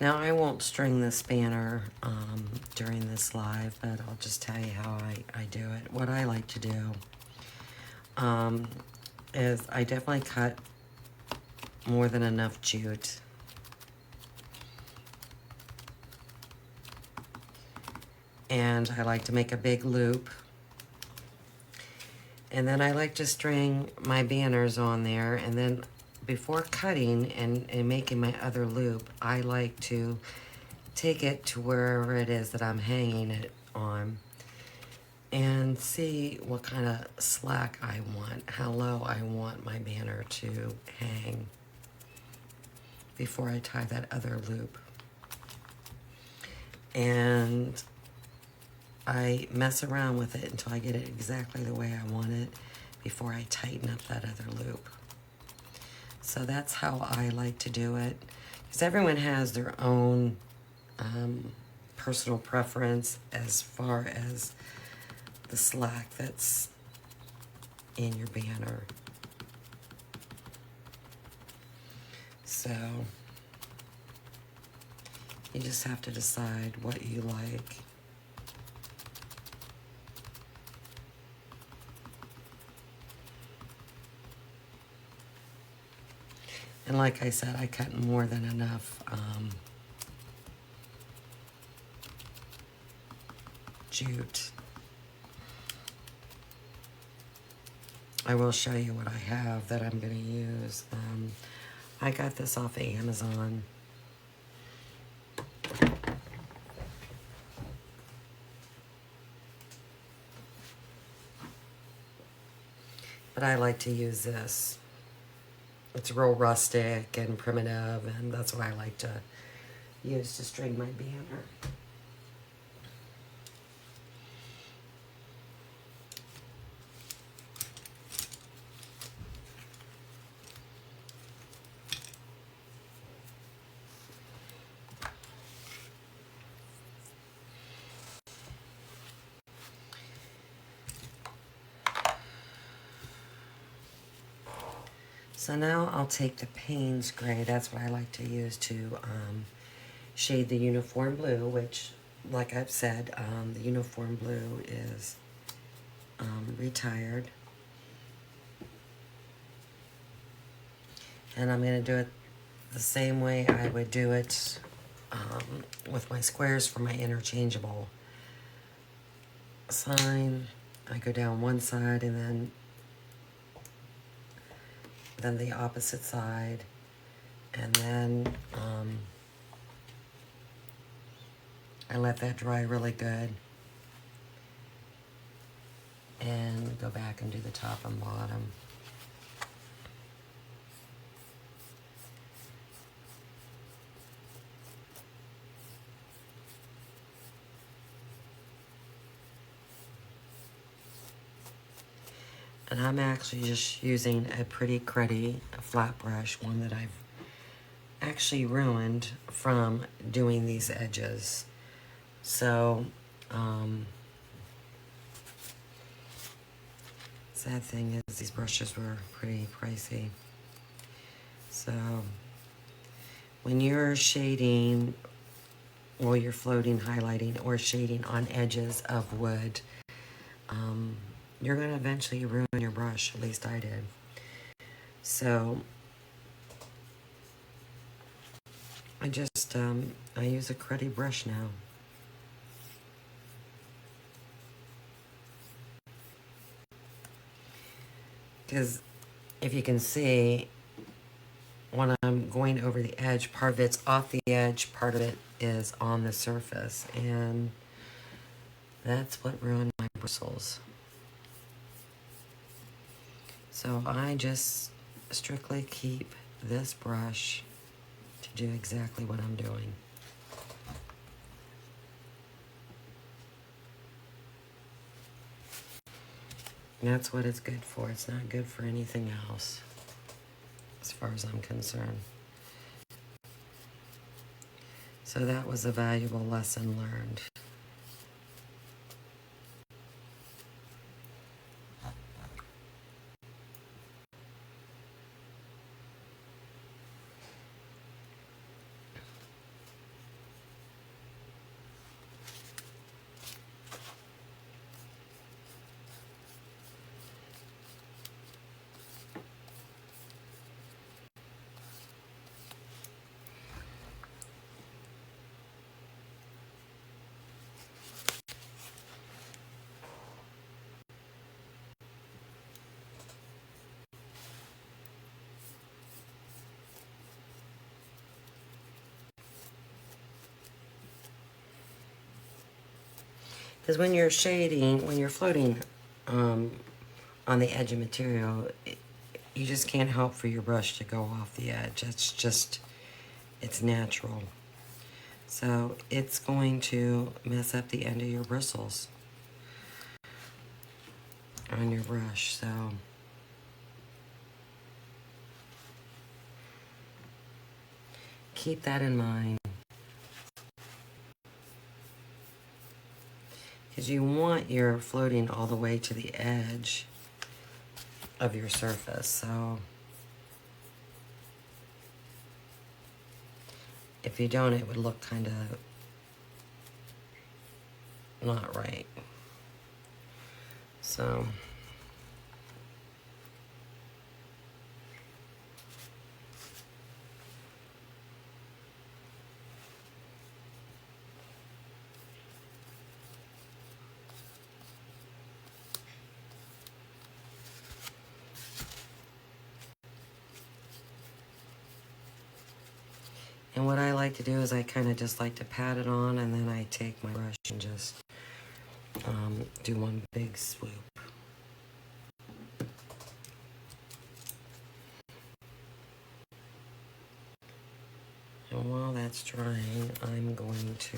Now I won't string this banner during this live, but I'll just tell you how I do it. What I like to do is I definitely cut more than enough jute. And I like to make a big loop. And then I like to string my banners on there, and then before cutting and making my other loop, I like to take it to wherever it is that I'm hanging it on and see what kind of slack I want, how low I want my banner to hang before I tie that other loop. And I mess around with it until I get it exactly the way I want it before I tighten up that other loop. So that's how I like to do it, because everyone has their own personal preference as far as the slack that's in your banner. So you just have to decide what you like. And like I said, I cut more than enough jute. I will show you what I have that I'm going to use. I got this off of Amazon. But I like to use this. It's real rustic and primitive, and that's what I like to use to string my banner. So now I'll take the Payne's Gray. That's what I like to use to shade the uniform blue, which, like I've said, the uniform blue is retired. And I'm going to do it the same way I would do it with my squares for my interchangeable sign. I go down one side and then the opposite side, and then I let that dry really good and go back and do the top and bottom. And I'm actually just using a pretty cruddy flat brush, one that I've actually ruined from doing these edges. So, sad thing is these brushes were pretty pricey. So, when you're shading, or you're floating, highlighting, or shading on edges of wood, you're going to eventually ruin your brush. At least I did. So I just, I use a cruddy brush now. Because if you can see, when I'm going over the edge, part of it's off the edge, part of it is on the surface. And that's what ruined my bristles. So I just strictly keep this brush to do exactly what I'm doing. And that's what it's good for. It's not good for anything else, as far as I'm concerned. So that was a valuable lesson learned. Because when you're shading, when you're floating on the edge of material, you just can't help for your brush to go off the edge. It's just, it's natural. So it's going to mess up the end of your bristles on your brush. So keep that in mind. Because you want your floating all the way to the edge of your surface. So if you don't, it would look kind of not right. So and what I like to do is I kind of just like to pat it on, and then I take my brush and just do one big swoop. And while that's drying, I'm going to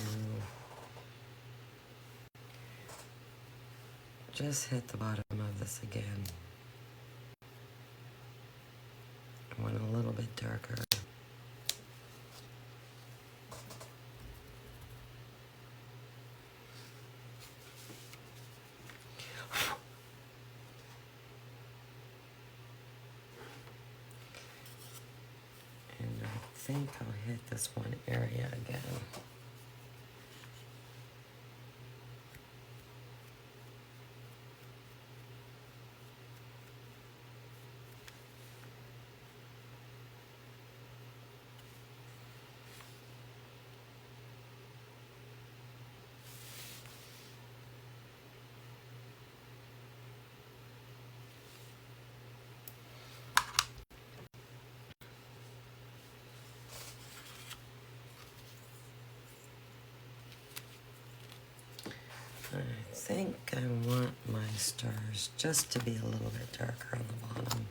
just hit the bottom of this again. I want it a little bit darker. And I think I'll hit this one area again. I think I want my stars just to be a little bit darker on the bottom.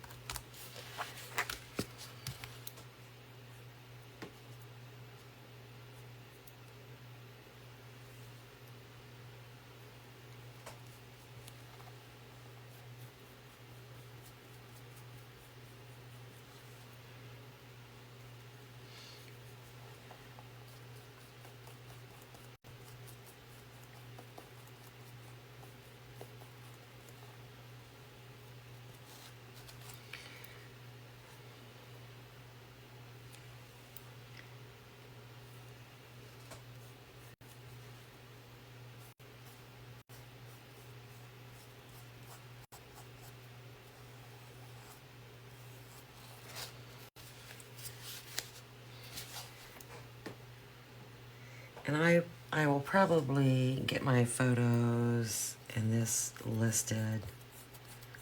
And I will probably get my photos and this listed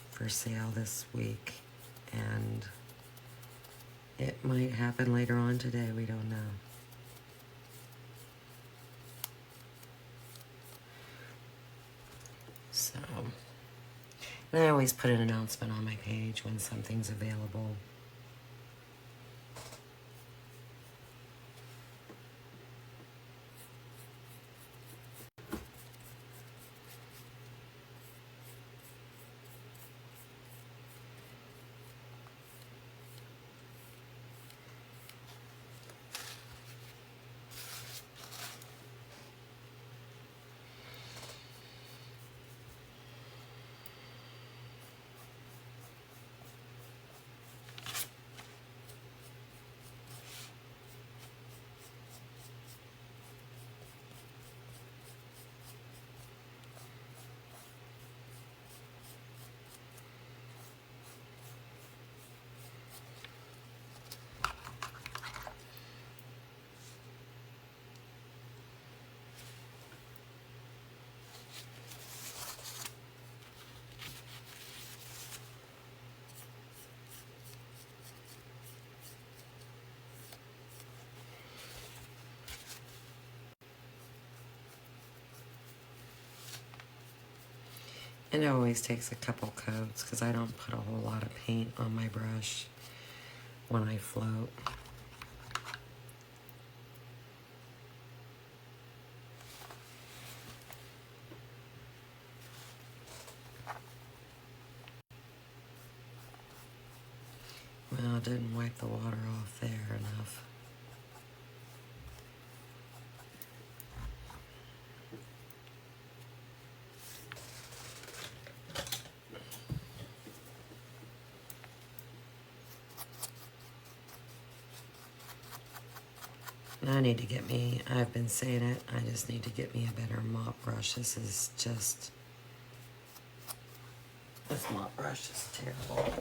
for sale this week, and it might happen later on today, we don't know. So, and I always put an announcement on my page when something's available. And it always takes a couple coats because I don't put a whole lot of paint on my brush when I float. Well, I didn't wipe the water off there enough. I need to get me, I've been saying it, I just need to get me a better mop brush. This mop brush is terrible.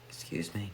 Excuse me.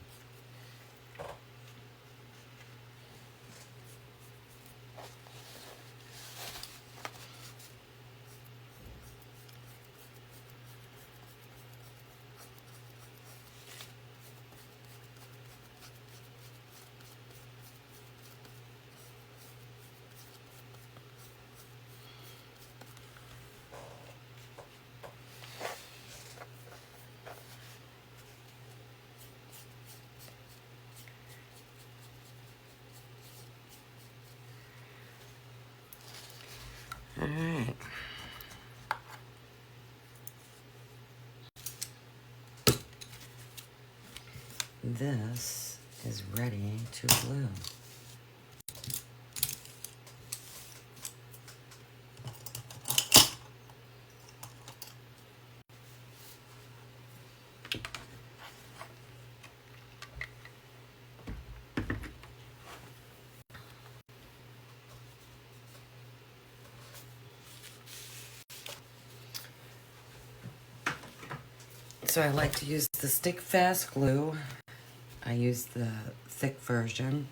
All right. This is ready to glue. So I like to use the stick fast glue. I use the thick version.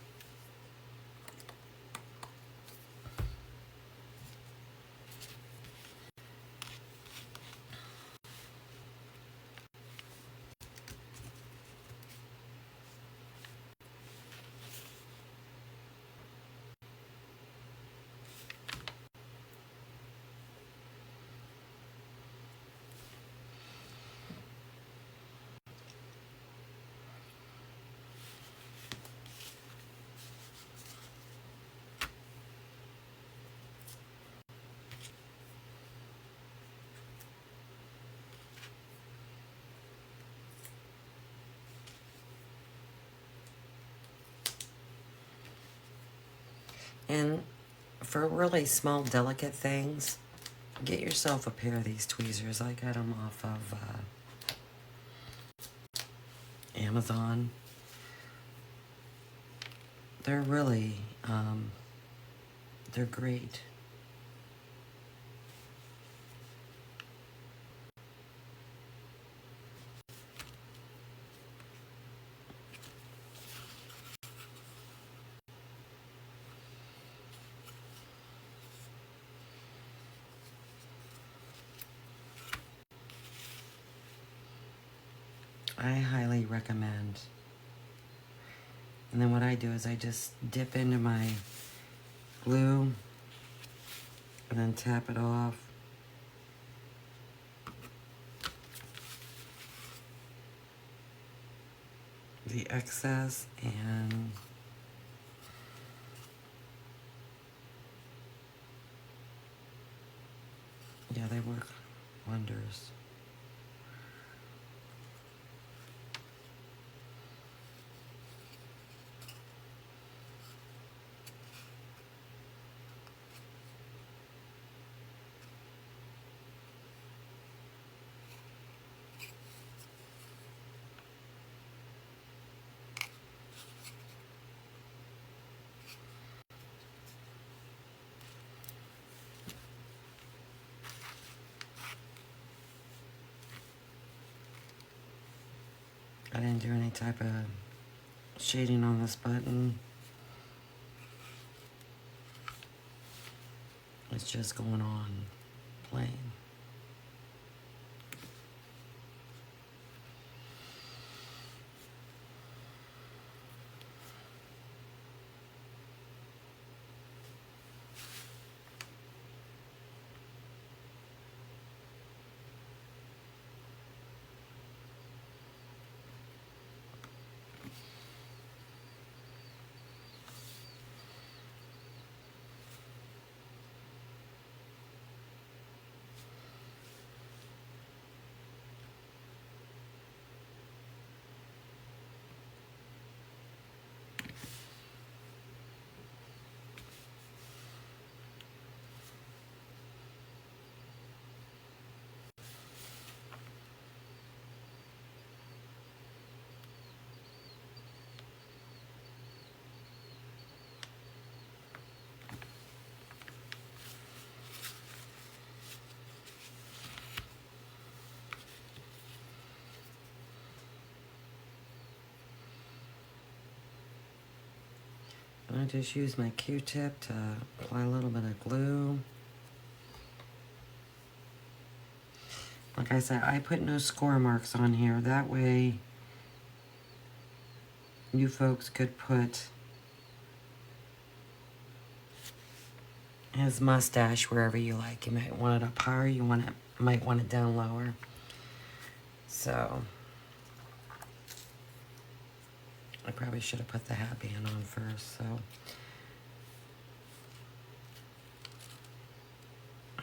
And for really small, delicate things, get yourself a pair of these tweezers. I got them off of Amazon. They're really, they're great. I highly recommend. And then what I do is I just dip into my glue and then tap it off. The excess, and Yeah, they work wonders. I didn't do any type of shading on this button. It's just going on plain. I just use my Q-tip to apply a little bit of glue. Like I said, I put no score marks on here. That way, you folks could put his mustache wherever you like. You might want it up higher, might want it down lower. So, I probably should have put the hat band on first, so.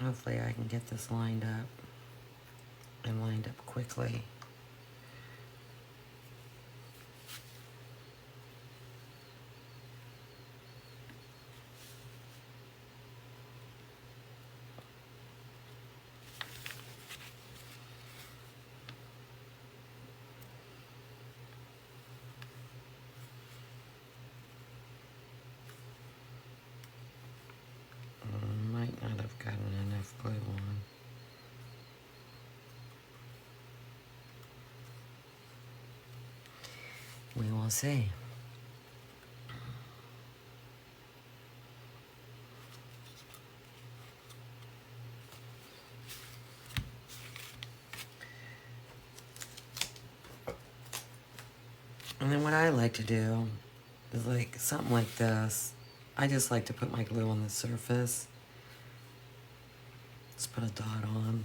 Hopefully I can get this lined up and lined up quickly. Might not have gotten enough glue on. We will see. And then what I like to do is like something like this. I just like to put my glue on the surface. Just put a dot on.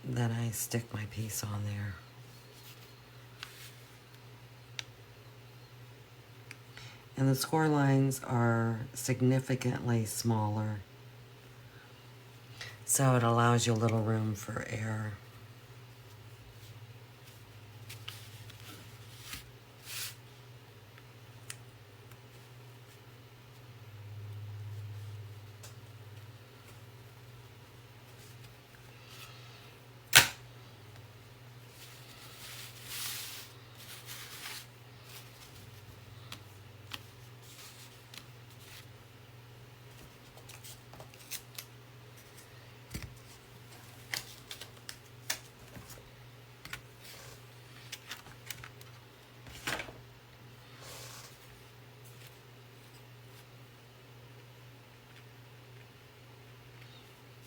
Then I stick my piece on there. And the score lines are significantly smaller. So it allows you a little room for error.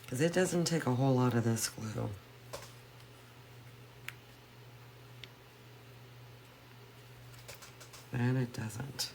Because it doesn't take a whole lot of this glue. And it doesn't.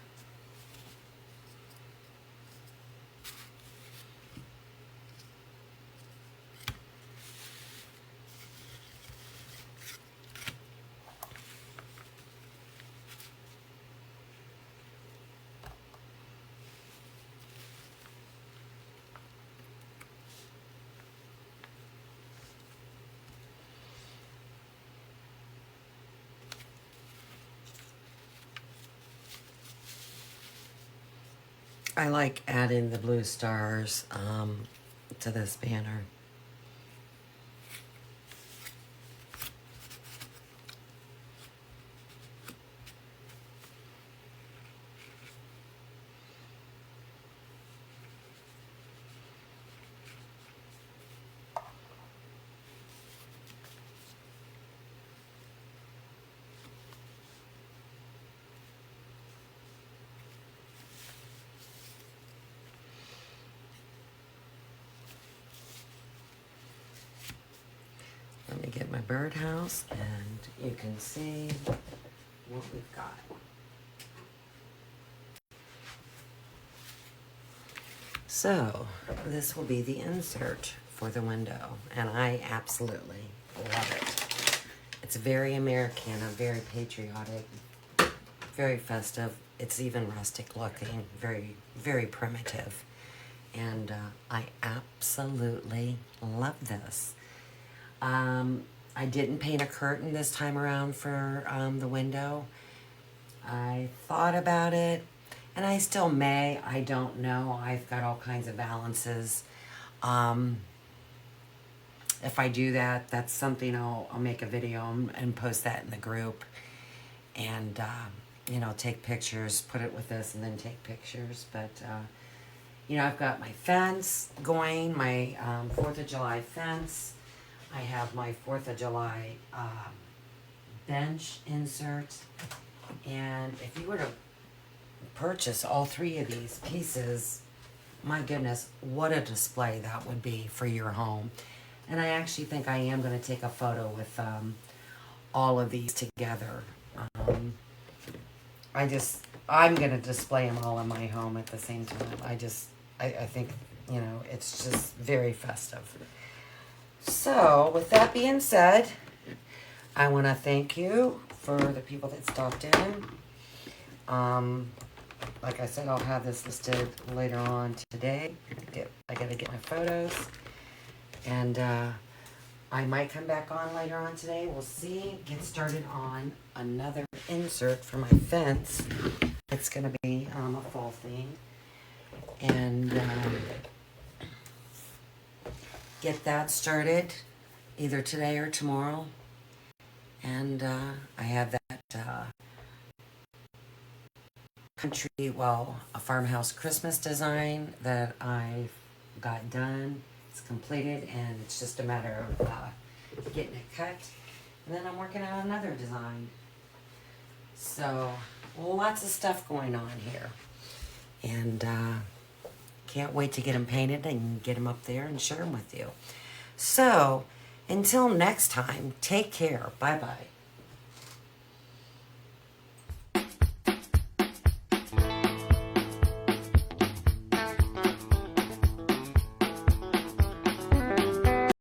I like adding the blue stars to this banner. Let me get my birdhouse and you can see what we've got. So, this will be the insert for the window, and I absolutely love it. It's very American, very patriotic, very festive. It's even rustic looking, very, very primitive. And I absolutely love this. I didn't paint a curtain this time around for the window. I thought about it, and I still may. I don't know. I've got all kinds of balances. If I do that, that's something I'll make a video and post that in the group. And, you know, take pictures, put it with this, and then take pictures. But, you know, I've got my fence going, my 4th of July fence. I have my 4th of July bench insert. And if you were to purchase all 3 of these pieces, my goodness, what a display that would be for your home. And I actually think I am going to take a photo with all of these together. I'm going to display them all in my home at the same time. I think, you know, it's just very festive. So, with that being said, I want to thank you for the people that stopped in. Like I said, I'll have this listed later on today. I got to get my photos. And I might come back on later on today. We'll see. Get started on another insert for my fence. It's going to be a fall theme. And get that started either today or tomorrow. And I have that a farmhouse Christmas design that I've got done. It's completed, and it's just a matter of getting it cut. And then I'm working on another design. So, lots of stuff going on here. And can't wait to get them painted and get them up there and share them with you. So, until next time, take care. Bye-bye.